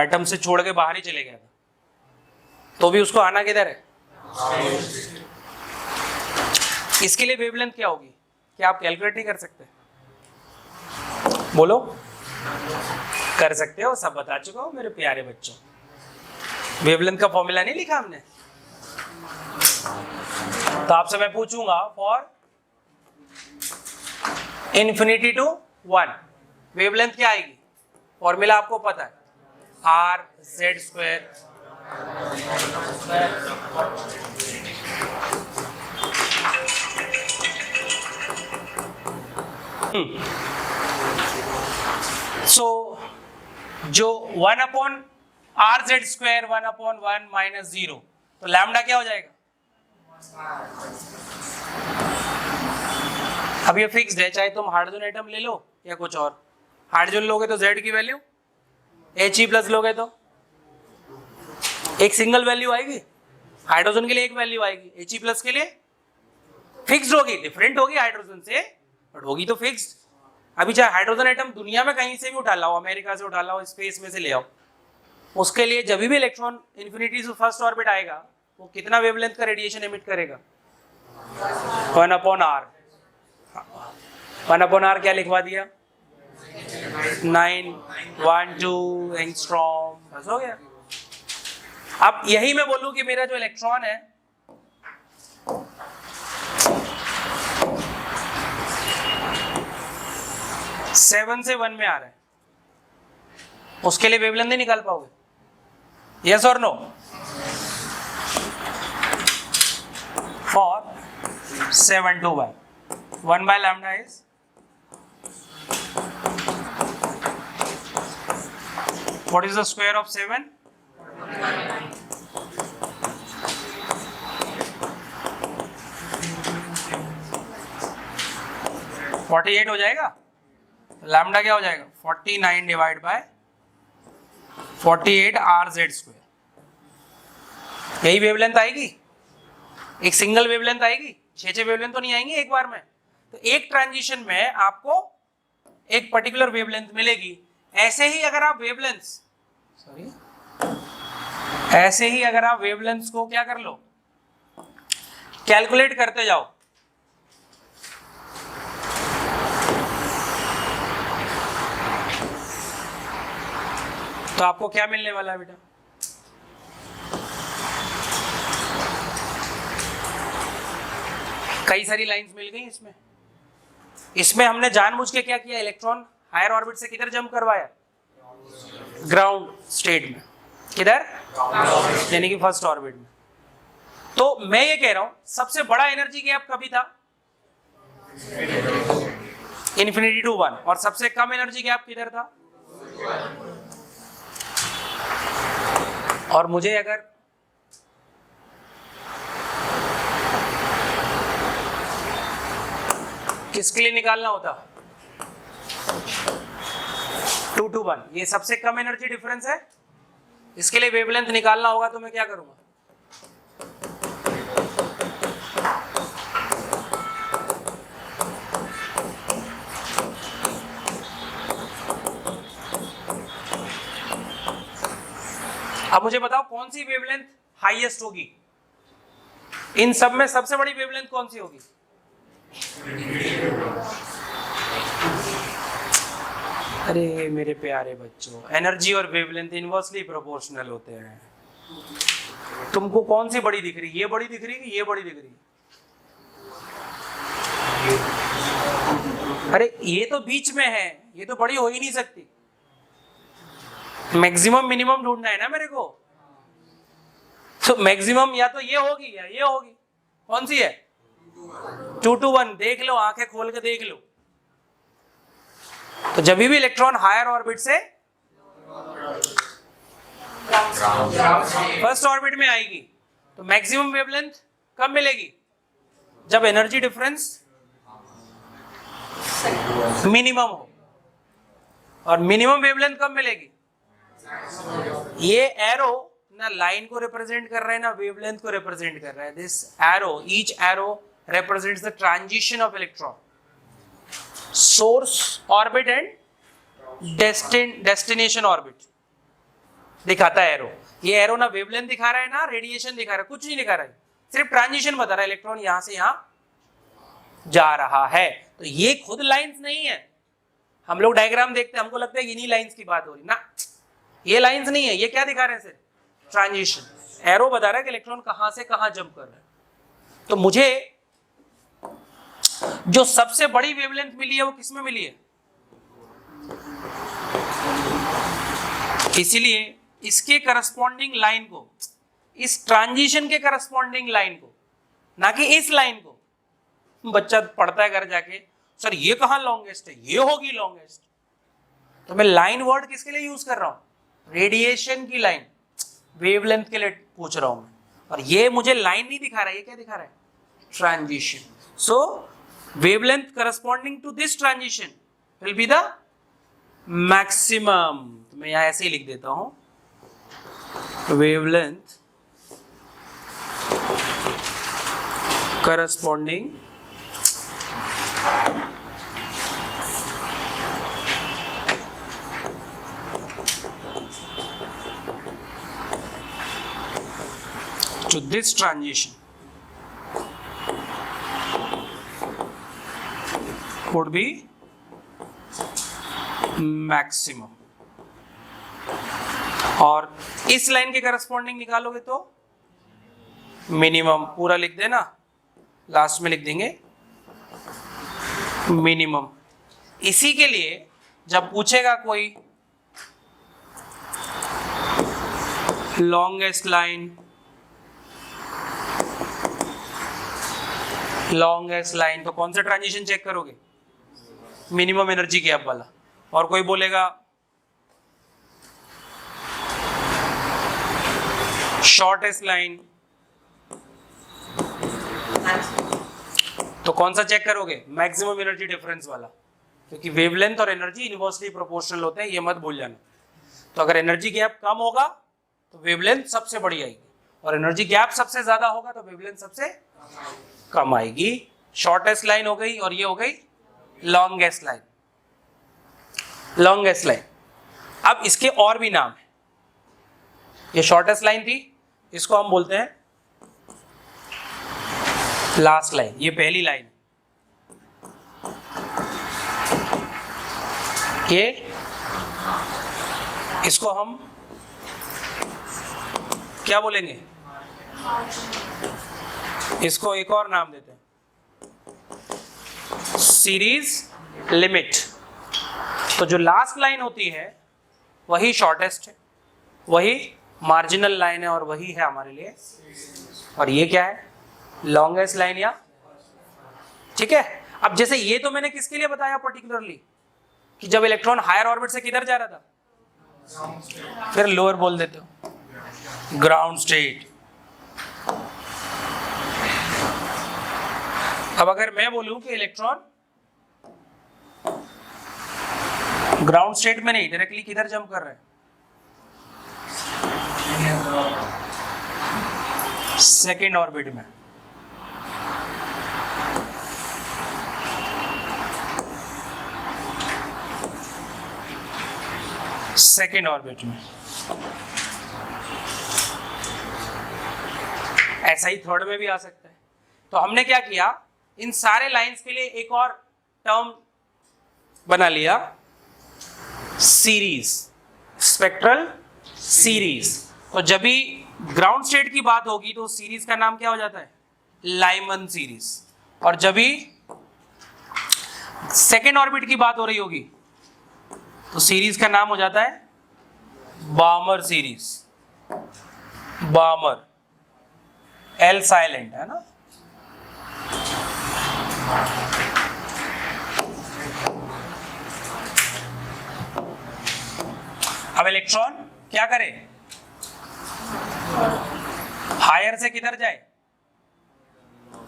एटम से छोड़ के बाहर ही चले गया था, तो भी उसको आना किधर है? इसके लिए वेवलेंथ क्या होगी? क्या आप कैलकुलेट नहीं कर सकते? बोलो, कर सकते हो, सब बता चुका हूं मेरे प्यारे बच्चों। वेवलेंथ का फॉर्मूला नहीं लिखा हमने? तो आपसे मैं पूछूंगा फॉर इन्फिनिटी टू 1 वेवलेंथ क्या आएगी? फॉर्मूला आपको पता है, आर जेड स्क्वायर। सो जो 1 upon are Z square 1 upon 1 minus 0, तो लैम्डा क्या हो जाएगा? अब ये फिक्स्ड है, चाहे तुम हाइड्रोजन एटम ले लो या कुछ और। हाइड्रोजन लोगे तो Z की वैल्यू He+ लोगे तो एक सिंगल वैल्यू आएगी, हाइड्रोजन के लिए एक वैल्यू आएगी, He+ के लिए फिक्स्ड होगी, डिफरेंट होगी हाइड्रोजन से बट होगी तो फिक्स्ड। अभी चाहे हाइड्रोजन एटम दुनिया में कहीं से भी उठा लाओ, अमेरिका से उठा लाओ, स्पेस में से ले आओ, उसके लिए जब भी इलेक्ट्रॉन इन्फिनिटी से फर्स्ट ऑर्बिट आएगा वो कितना वेवलेंथ का रेडिएशन एमिट करेगा? 1 अपॉन R। 1 अपॉन R क्या लिखवा दिया? 912 एंगस्ट्रॉम। बस हो गया। अब यही मैं बोलूं कि मेरा जो इलेक्ट्रॉन है सेवन से 1 में आ रहा है, उसके लिए वेवलेंथ नहीं निकाल पाओगे? यस और no? For 7 to 1, 1 by lambda is what is the square of 7? 48 हो जाएगा। लैम्डा क्या हो जाएगा? 49 डिवाइड बाय 48 RZ स्क्वायर। यही वेवलेंथ आएगी, एक सिंगल वेवलेंथ आएगी, 6 वेवलेंथ तो नहीं आएंगी एक बार में। तो एक ट्रांजिशन में आपको एक पर्टिकुलर वेवलेंथ मिलेगी। ऐसे ही अगर आप वेवलेंथ्स को क्या कर लो, कैलकुलेट करते जाओ, तो आपको क्या मिलने वाला है बेटा? कई सारी लाइंस मिल गई इसमें हमने जानबूझ के क्या किया? इलेक्ट्रॉन हायर ऑर्बिट से किधर जंप करवाया? ग्राउंड स्टेट में। किधर? यानी कि फर्स्ट ऑर्बिट में। तो मैं ये कह रहा हूं सबसे बड़ा एनर्जी गैप कभी था? Infinity to 1। और सबसे कम एनर्जी गैप किधर था? और मुझे अगर किसके लिए निकालना होता? 2 to 1, ये सबसे कम एनर्जी डिफरेंस है, इसके लिए वेवलेंथ निकालना होगा तो मैं क्या करूंगा? अब मुझे बताओ कौन सी वेवलेंथ हाईएस्ट होगी? इन सब में सबसे बड़ी वेवलेंथ कौन सी होगी? अरे मेरे प्यारे बच्चों, एनर्जी और वेवलेंथ इनवर्सली प्रोपोर्शनल होते हैं। तुमको कौन सी बड़ी दिख रही? ये बड़ी दिख रही कि ये बड़ी दिख रही? अरे ये तो बीच में है, ये तो बड़ी हो ही नहीं सकती। मैक्सिमम मिनिमम ढूंढना है ना मेरे को। तो मैक्सिमम या तो ये होगी या ये होगी। कौन सी है? 2 to 1। देख लो, आंखें खोल के देख लो। तो जब भी इलेक्ट्रॉन हायर ऑर्बिट से फर्स्ट ऑर्बिट में आएगी तो मैक्सिमम वेवलेंथ कब मिलेगी? जब एनर्जी डिफरेंस मिनिमम हो। और मिनिमम वेवलेंथ कब मिलेगी? ये एरो ना लाइन को रिप्रेजेंट कर रहा है ना वेवलेंथ को रिप्रेजेंट कर रहा है। This arrow, each arrow represents the transition of electron, source orbit and destination orbit दिखाता है एरो। ये एरो ना वेवलेंथ दिखा रहा है ना रेडिएशन दिखा रहा है, कुछ नहीं दिखा रहा है, सिर्फ ट्रांजिशन बता रहा है। इलेक्ट्रॉन यहां से यहां जा रहा है। तो ये खुद लाइंस नहीं है। हम लोग डायग्राम देखते हैं, हमको लगता है इन्हीं लाइंस की बात हो रही ना, ये लाइंस नहीं है। ये क्या दिखा रहे हैं? सिर्फ ट्रांजिशन। एरो बता रहा है कि इलेक्ट्रॉन कहां से कहां जंप कर रहा है। तो मुझे जो सबसे बड़ी वेवलेंथ मिली है वो किसमें मिली है? इसीलिए इसके करस्पॉन्डिंग लाइन को, इस ट्रांजिशन के करस्पॉन्डिंग लाइन को, ना कि इस लाइन को। बच्चा पढ़ता है घर जाके, सर ये कहां लॉन्गेस्ट है? ये होगी लॉन्गेस्ट। तो मैं लाइन वर्ड किसके लिए यूज कर रहा हूं? रेडिएशन की लाइन, वेवलेंथ के लिए पूछ रहा हूं मैं। और ये मुझे लाइन नहीं दिखा रहा है, ये क्या दिखा रहा है? Transition. So wavelength corresponding to this transition will be the maximum। तो मैं यहां ऐसे ही लिख देता हूं, wavelength corresponding to this transition would be maximum। और इस लाइन के करस्पॉन्डिंग निकालोगे तो मिनिमम। पूरा लिख देना, लास्ट में लिख देंगे मिनिमम। इसी के लिए जब पूछेगा कोई लॉन्गेस्ट लाइन, लॉन्गेस्ट लाइन, तो कौन सा ट्रांजिशन चेक करोगे? मिनिमम एनर्जी गैप वाला। और कोई बोलेगा शॉर्टेस्ट लाइन, तो कौन सा चेक करोगे? मैक्सिमम एनर्जी डिफरेंस वाला, क्योंकि वेवलेंथ और एनर्जी इनवर्सली प्रोपोर्शनल होते हैं, ये मत भूल जाना। तो अगर एनर्जी गैप कम होगा तो वेवलेंथ सबसे बड़ी आएगी, और एनर्जी गैप सबसे ज्यादा होगा तो वेवलेंथ सबसे कम आएगी। शॉर्टेस्ट लाइन हो गई और ये हो गई लॉन्गेस्ट लाइन। Longest line. अब इसके और भी नाम है। ये शॉर्टेस्ट लाइन थी, इसको हम बोलते हैं लास्ट लाइन। ये पहली लाइन, ये इसको हम क्या बोलेंगे? इसको एक और नाम देते हैं सीरीज लिमिट। तो जो लास्ट लाइन होती है वही शॉर्टेस्ट है, वही मार्जिनल लाइन है, और वही है हमारे लिए। और ये क्या है? लॉन्गेस्ट लाइन या, ठीक है। अब जैसे ये तो मैंने किसके लिए बताया पर्टिकुलरली, कि जब इलेक्ट्रॉन हायर ऑर्बिट से किधर जा रहा था, फिर लोअर बोल देते हो, ग्राउंड स्टेट। अब अगर मैं बोलूं कि इलेक्ट्रॉन ग्राउंड स्टेट में नहीं, डायरेक्टली किधर जंप कर रहे हैं? सेकेंड ऑर्बिट में। सेकेंड ऑर्बिट में ऐसा ही थर्ड में भी आ सकता है। तो हमने क्या किया, इन सारे लाइंस के लिए एक और टर्म बना लिया, सीरीज, स्पेक्ट्रल सीरीज। तो जब भी ग्राउंड स्टेट की बात होगी तो सीरीज का नाम क्या हो जाता है, लाइमन सीरीज। और जब भी सेकेंड ऑर्बिट की बात हो रही होगी तो सीरीज का नाम हो जाता है बामर सीरीज। बामर, एल साइलेंट है ना। अब इलेक्ट्रॉन क्या करे, हायर से किधर जाए,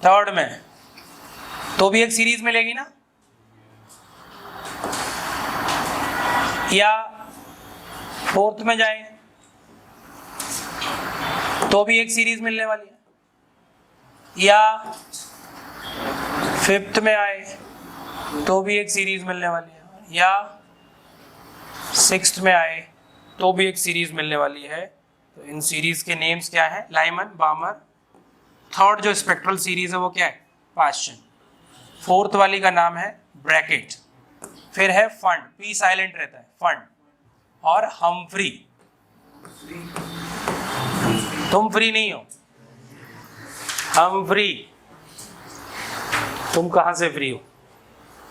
थर्ड में, तो भी एक सीरीज मिलेगी ना, या फोर्थ में जाए तो भी एक सीरीज मिलने वाली है, या फिफ्थ में आए तो भी एक सीरीज मिलने वाली है, या सिक्स्थ में आए तो भी एक सीरीज मिलने वाली है। तो इन सीरीज के नेम्स क्या है, लाइमन, बामर। थर्ड जो स्पेक्ट्रल सीरीज है वो क्या है, पास्चन। फोर्थ वाली का नाम है ब्रैकेट। फिर है फंड, पी साइलेंट रहता है, फंड। और हम्फ्री, तुम फ्री नहीं हो, हम्फ्री। तुम कहां से फ्री हो,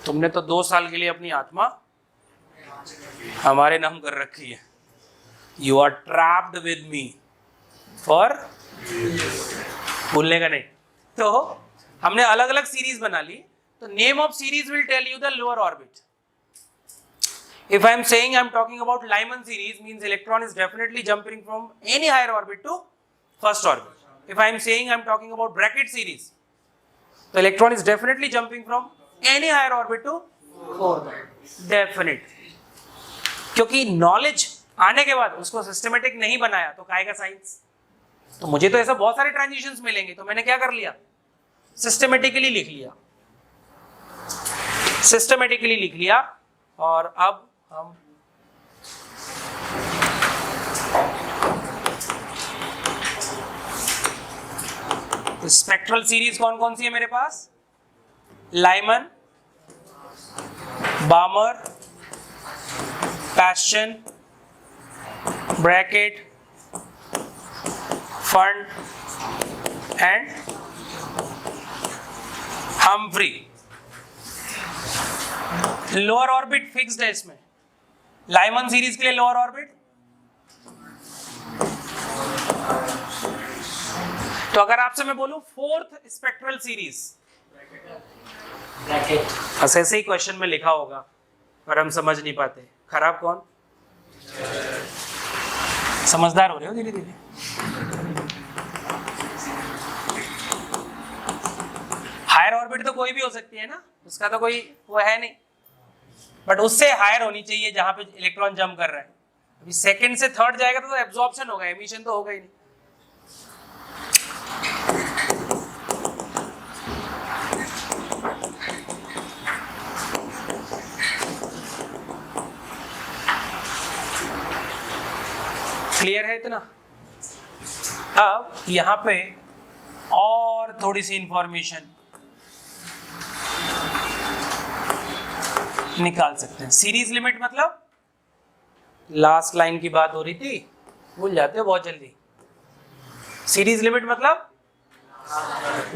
तुमने तो 2 साल के लिए अपनी आत्मा हमारे नाम कर रखी है। You are trapped with me for, भूलने का नहीं। तो हमने अलग अलग सीरीज बना ली। तो name of series will tell you the lower orbit. If I am saying I am talking about Lyman series, means electron is definitely jumping from any higher orbit to first orbit. If I am saying I am talking about bracket series, the electron is definitely jumping from any higher orbit to fourth orbit. Definite. क्योंकि knowledge आने के बाद उसको systematic नहीं बनाया तो काहेगा science. तो मुझे तो ऐसा बहुत सारे ट्रांजिशंस मिलेंगे, तो मैंने क्या कर लिया, सिस्टमेटिकली लिख लिया, सिस्टमेटिकली लिख लिया। और अब हम स्पेक्ट्रल सीरीज कौन कौन सी है मेरे पास, Lyman, Balmer, Paschen, Brackett, Pfund and Humphrey. Lower orbit fixed है इसमें, लाइमन सीरीज के लिए लोअर ऑर्बिट। तो अगर आपसे मैं बोलूं फोर्थ स्पेक्ट्रल सीरीज, बस ऐसे ही क्वेश्चन में लिखा होगा पर हम समझ नहीं पाते। खराब कौन, समझदार हो रहे हो धीरे धीरे। हायर ऑर्बिट तो कोई भी हो सकती है ना, उसका तो कोई वो है नहीं, बट उससे हायर होनी चाहिए जहां पे इलेक्ट्रॉन जंप कर रहा है। अभी सेकंड से थर्ड जाएगा तो एब्जॉर्प्शन होगा, एमिशन तो होगा ही नहीं। क्लियर है इतना। अब यहां पे और थोड़ी सी इंफॉर्मेशन निकाल सकते हैं। सीरीज लिमिट मतलब, लास्ट लाइन की बात हो रही थी, भूल जाते हो बहुत जल्दी। सीरीज लिमिट मतलब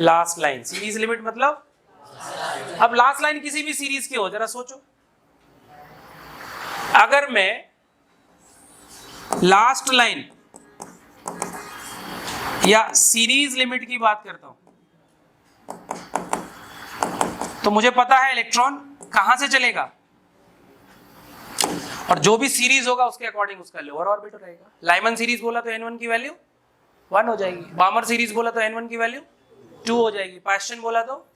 लास्ट लाइन, सीरीज लिमिट मतलब, अब लास्ट लाइन किसी भी सीरीज की हो, जरा सोचो। अगर मैं लास्ट लाइन या सीरीज लिमिट की बात करता हूं तो मुझे पता है इलेक्ट्रॉन कहां से चलेगा, और जो भी सीरीज होगा उसके अकॉर्डिंग उसका लोअर ऑर्बिट रहेगा। लाइमन सीरीज बोला तो n1 की वैल्यू 1 हो जाएगी, बामर सीरीज बोला तो n1 की वैल्यू 2 हो जाएगी, पास्चन बोला तो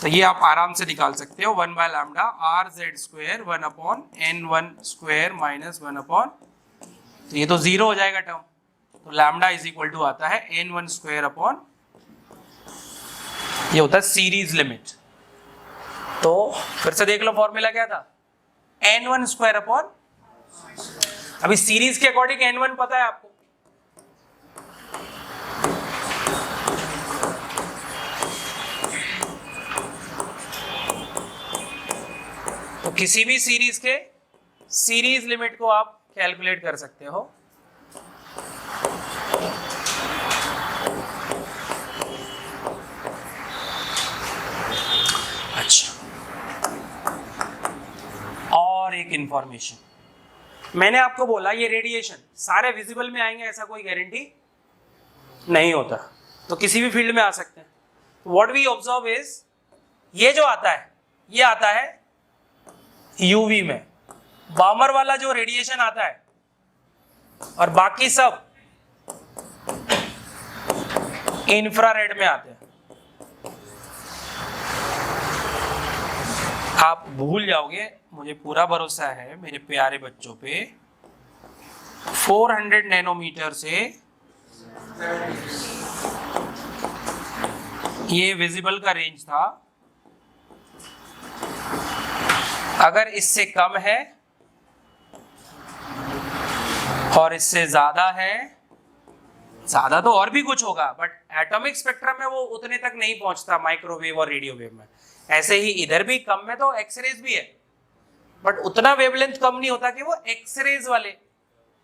ये आप आराम से निकाल सकते हो। 1 by lambda are Z square 1 upon n1 square minus 1 upon, तो ये तो 0 हो जाएगा टर्म, तो लैम्डा इज इक्वल टू आता है n1 स्क्वायर अपॉन, ये होता है सीरीज लिमिट। तो फिर से देख लो फॉर्मूला क्या था, n1 स्क्वायर अपॉन, अभी सीरीज के अकॉर्डिंग n1 पता है आपको, किसी भी सीरीज के सीरीज लिमिट को आप कैलकुलेट कर सकते हो। अच्छा, और एक इंफॉर्मेशन, मैंने आपको बोला ये रेडिएशन सारे विजिबल में आएंगे ऐसा कोई गारंटी नहीं होता, तो किसी भी फील्ड में आ सकते हैं। व्हाट वी ऑब्जर्व इज, ये जो आता है ये आता है यूवी में, बामर वाला जो रेडिएशन आता है, और बाकी सब इंफ्रारेड में आते हैं। आप भूल जाओगे, मुझे पूरा भरोसा है मेरे प्यारे बच्चों पे। 400 नैनोमीटर से ये विजिबल का रेंज था, अगर इससे कम है और इससे ज्यादा है, ज्यादा तो और भी कुछ होगा, बट एटॉमिक स्पेक्ट्रम में वो उतने तक नहीं पहुंचता माइक्रोवेव और रेडियो वेव में। ऐसे ही इधर भी कम में तो एक्सरेज भी है, बट उतना वेवलेंथ कम नहीं होता कि वो एक्सरेज वाले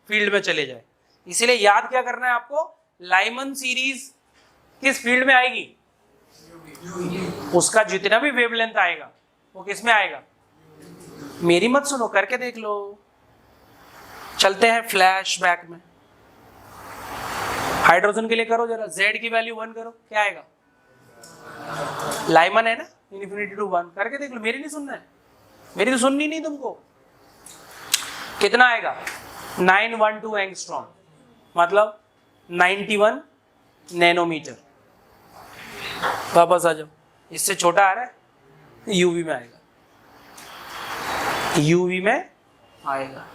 फील्ड में चले जाए। इसीलिए याद क्या करना है आपको, लाइमन सीरीज किस फील्ड में आएगी, उसका जितना भी वेवलेंथ आएगा वो किस में आएगा। मेरी मत सुनो, करके देख लो। चलते हैं फ्लैशबैक में, हाइड्रोजन के लिए करो जरा, Z की वैल्यू 1 करो, क्या आएगा, लाइमन है ना, इन्फिनिटी टू 1, करके देख लो। मेरी नहीं सुनना है, मेरी तो सुननी नहीं तुमको। कितना आएगा, 912 एंगस्ट्रॉम, मतलब 91 नैनोमीटर। वापस आ जाओ, इससे छोटा आ रहा है, यूवी में आएगा, यूवी में आएगा।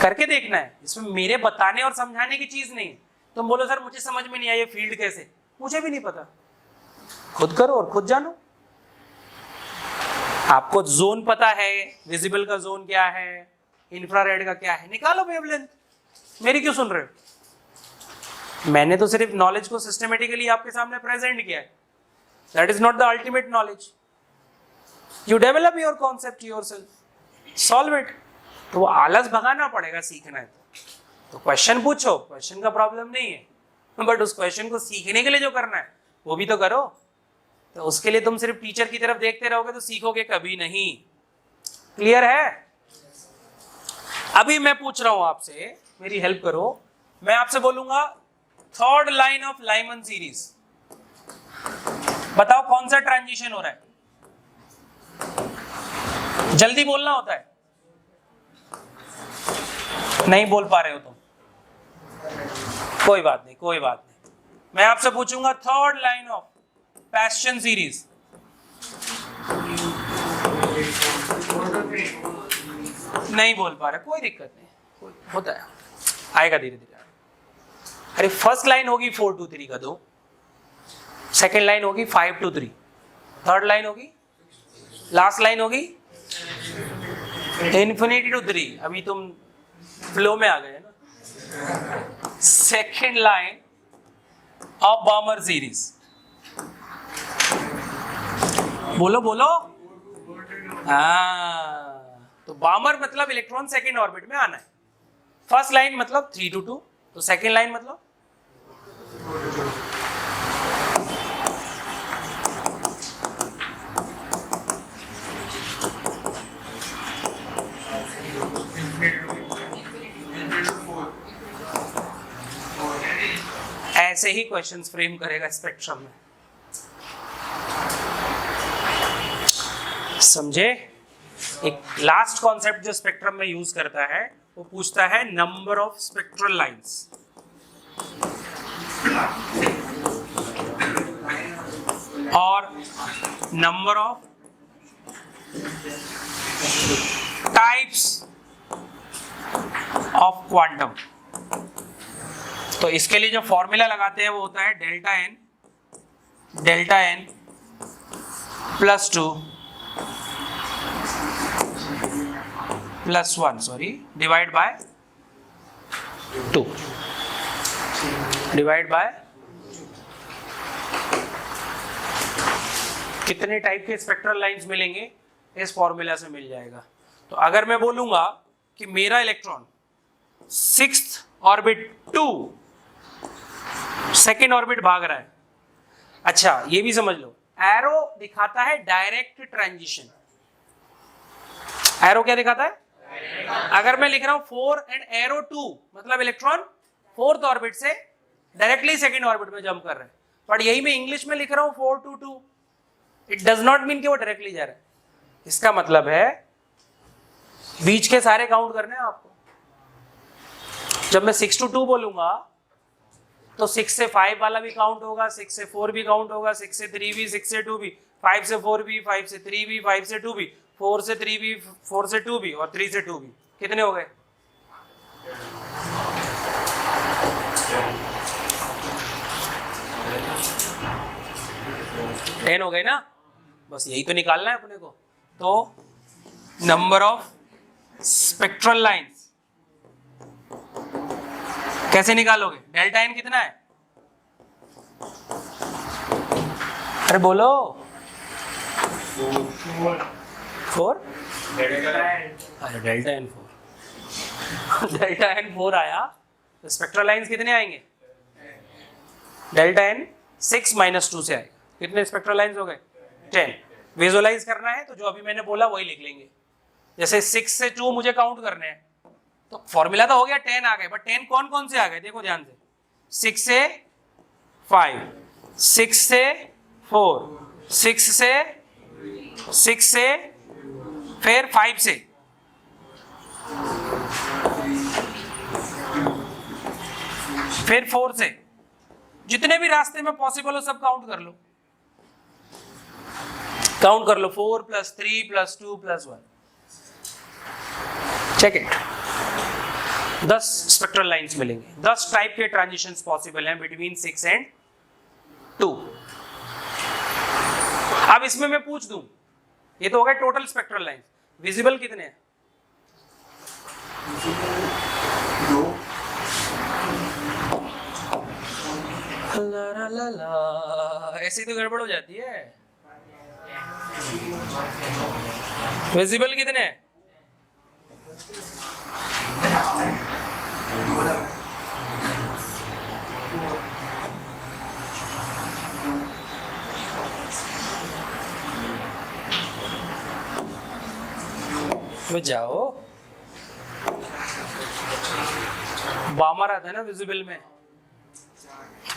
करके देखना है, इसमें मेरे बताने और समझाने की चीज नहीं। तुम बोलो सर मुझे समझ में नहीं आया ये फील्ड कैसे, मुझे भी नहीं पता, खुद करो और खुद जानो। आपको जोन पता है, विजिबल का जोन क्या है, इंफ्रारेड का क्या है, निकालो वेवलेंथ। मेरी क्यों सुन रहे हो? मैंने तो सिर्फ नॉलेज को सिस्टमेटिकली आपके सामने प्रेजेंट किया है। That is not the ultimate knowledge. You develop your concept yourself, solve it. तो वो आलस भगाना पड़ेगा, सीखना है तो क्वेश्चन पूछो, क्वेश्चन का प्रॉब्लम नहीं है, बट उस क्वेश्चन को सीखने के लिए जो करना है वो भी तो करो। तो उसके लिए तुम सिर्फ टीचर की तरफ देखते रहोगे तो सीखोगे कभी नहीं। क्लियर है? अभी मैं पूछ रहा हूं आपसे, मेरी हेल्प करो, मैं आपसे बोलूंगा third line of Lyman series, बताओ कौन सा ट्रांजिशन हो रहा है। जल्दी बोलना होता है, नहीं बोल पा रहे हो तुम, कोई बात नहीं, कोई बात नहीं। मैं आपसे पूछूंगा third line of passion series, नहीं बोल पा रहे, कोई दिक्कत नहीं, होता है, आएगा धीरे धीरे। अरे फर्स्ट लाइन होगी 4 to 3 का 2, सेकेंड लाइन होगी 5 to 3, थर्ड लाइन होगी, लास्ट लाइन होगी इन्फिनिटी टू 3। अभी तुम फ्लो में आ गए ना। सेकेंड लाइन ऑफ बामर सीरीज, बोलो बोलो। हाँ, तो बामर मतलब इलेक्ट्रॉन सेकेंड ऑर्बिट में आना है। फर्स्ट लाइन मतलब 3 to 2, तो सेकेंड लाइन मतलब ऐसे ही क्वेश्चंस फ्रेम करेगा स्पेक्ट्रम में, समझे? एक लास्ट कॉन्सेप्ट जो स्पेक्ट्रम में यूज करता है वो पूछता है नंबर ऑफ स्पेक्ट्रल लाइंस। और number of types of quantum. तो इसके लिए जो फॉर्मूला लगाते हैं वो होता है delta n plus 2 plus 1 divide by 2 divide by कितने टाइप के स्पेक्ट्रल लाइंस मिलेंगे? इस फॉर्मूला से मिल जाएगा। तो अगर मैं बोलूंगा कि मेरा electron 6th orbit to 2nd orbit भाग रहा है, अच्छा ये भी समझ लो, एरो दिखाता है डायरेक्ट ट्रांजिशन। एरो क्या दिखाता है? अगर मैं लिख रहा हूं 4 एंड एरो 2, मतलब इलेक्ट्रॉन 4th ऑर्बिट से डायरेक्टली 2nd ऑर्बिट में जंप कर रहे हैं, पर यही मैं इंग्लिश में लिख रहा हूं 4 to 2, it does not mean कि वो डायरेक्टली जा रहा है। इसका मतलब है बीच के सारे काउंट करने हैं आपको। जब मैं 6 to 2 बोलूंगा तो 6 से 5 वाला भी काउंट होगा, 6 से 4 भी काउंट होगा, 6 से 3 भी, 6 से 2 भी, 5 से 4 भी, 5 से 3 भी, 5 से 2 भी, 4 से 3 भी, 4 से 2 भी और 3 से 2 भी। कितने हो गए? 10 हो गए ना? बस यही तो निकालना है अपने को। तो नंबर ऑफ स्पेक्ट्रल लाइंस कैसे निकालोगे? डेल्टा एन कितना है? अरे बोलो। 4? अरे डेल्टा एन 4 डेल्टा एन 4 आया तो स्पेक्ट्रल लाइंस कितने आएंगे? डेल्टा एन 6 - 2 से आएगा। कितने स्पेक्ट्रल लाइंस हो गए? 10। विजुअलाइज करना है तो जो अभी मैंने बोला वही लिख लेंगे। जैसे 6 से 2 मुझे काउंट करने हैं तो फॉर्मूला तो हो गया 10 आ गए, बट 10 कौन कौन से आ गए देखो ध्यान से। 6 से 5, 6 से 4, 6 से फिर 5 से, फिर 4 से, जितने भी रास्ते में पॉसिबल हो सब काउंट कर लो। 4 + 3 + 2 + 1। Check it. 10 स्पेक्ट्रल लाइंस मिलेंगे। 10 टाइप के ट्रांजिशंस पॉसिबल हैं बिटवीन 6 एंड 2। अब इसमें मैं पूछ दूं, ये तो हो गए टोटल स्पेक्ट्रल लाइंस, विजिबल कितने हैं? 2। ला ला ला, ऐसी तो गड़बड़ हो जाती है। विजिबल कितने हैं? जाओ, बामर आता है ना विजिबल में,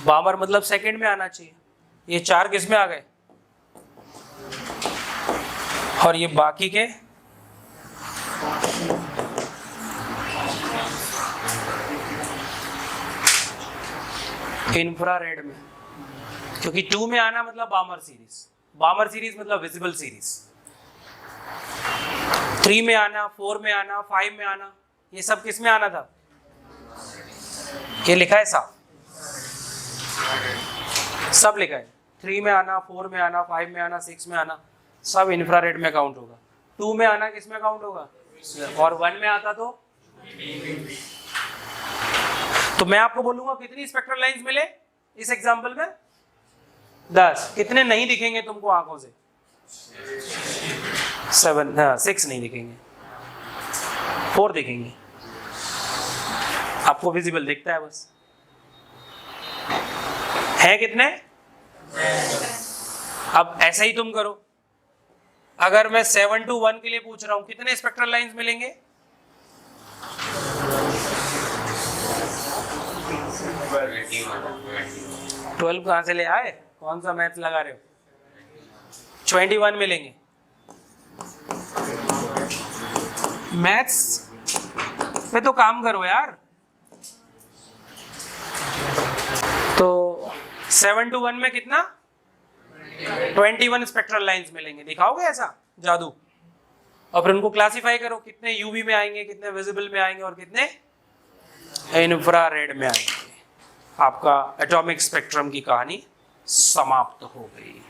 बामर मतलब सेकंड में आना चाहिए। ये 4 किस में आ गए और ये बाकी के इंफ्रारेड में, क्योंकि 2 में आना मतलब बामर सीरीज मतलब विजिबल सीरीज। 3 में आना, 4 में आना, 5 में आना, ये सब किस में आना था? ये लिखा है साफ, सब लिखा है। 3 में आना, 4 में आना, 5 में आना, 6 में आना, सब इंफ्रारेड में काउंट होगा। 2 में आना किस में काउंट होगा? और 1 में आता तो मैं आपको बोलूंगा कितनी स्पेक्ट्रल लाइंस मिले इस एग्जांपल में? 10। कितने नहीं दिखेंगे तुमको आंखों से? 7, हाँ 6 नहीं दिखेंगे, 4 दिखेंगे। आपको विजिबल दिखता है बस। है कितने? अब ऐसा ही तुम करो, अगर मैं 7 to 1 के लिए पूछ रहा हूं कितने स्पेक्ट्रल लाइंस मिलेंगे? 12 कहां से ले आए? कौन सा मैथ लगा रहे हो? 21 मिलेंगे। मैथ्स पे तो काम करो यार। तो 7 to 1 में कितना? 21 स्पेक्ट्रल लाइंस मिलेंगे। दिखाओगे ऐसा जादू? और फिर उनको क्लासिफाई करो, कितने यूवी में आएंगे, कितने विजिबल में आएंगे और कितने इंफ्रारेड में आएंगे। आपका एटॉमिक स्पेक्ट्रम की कहानी समाप्त हो गई।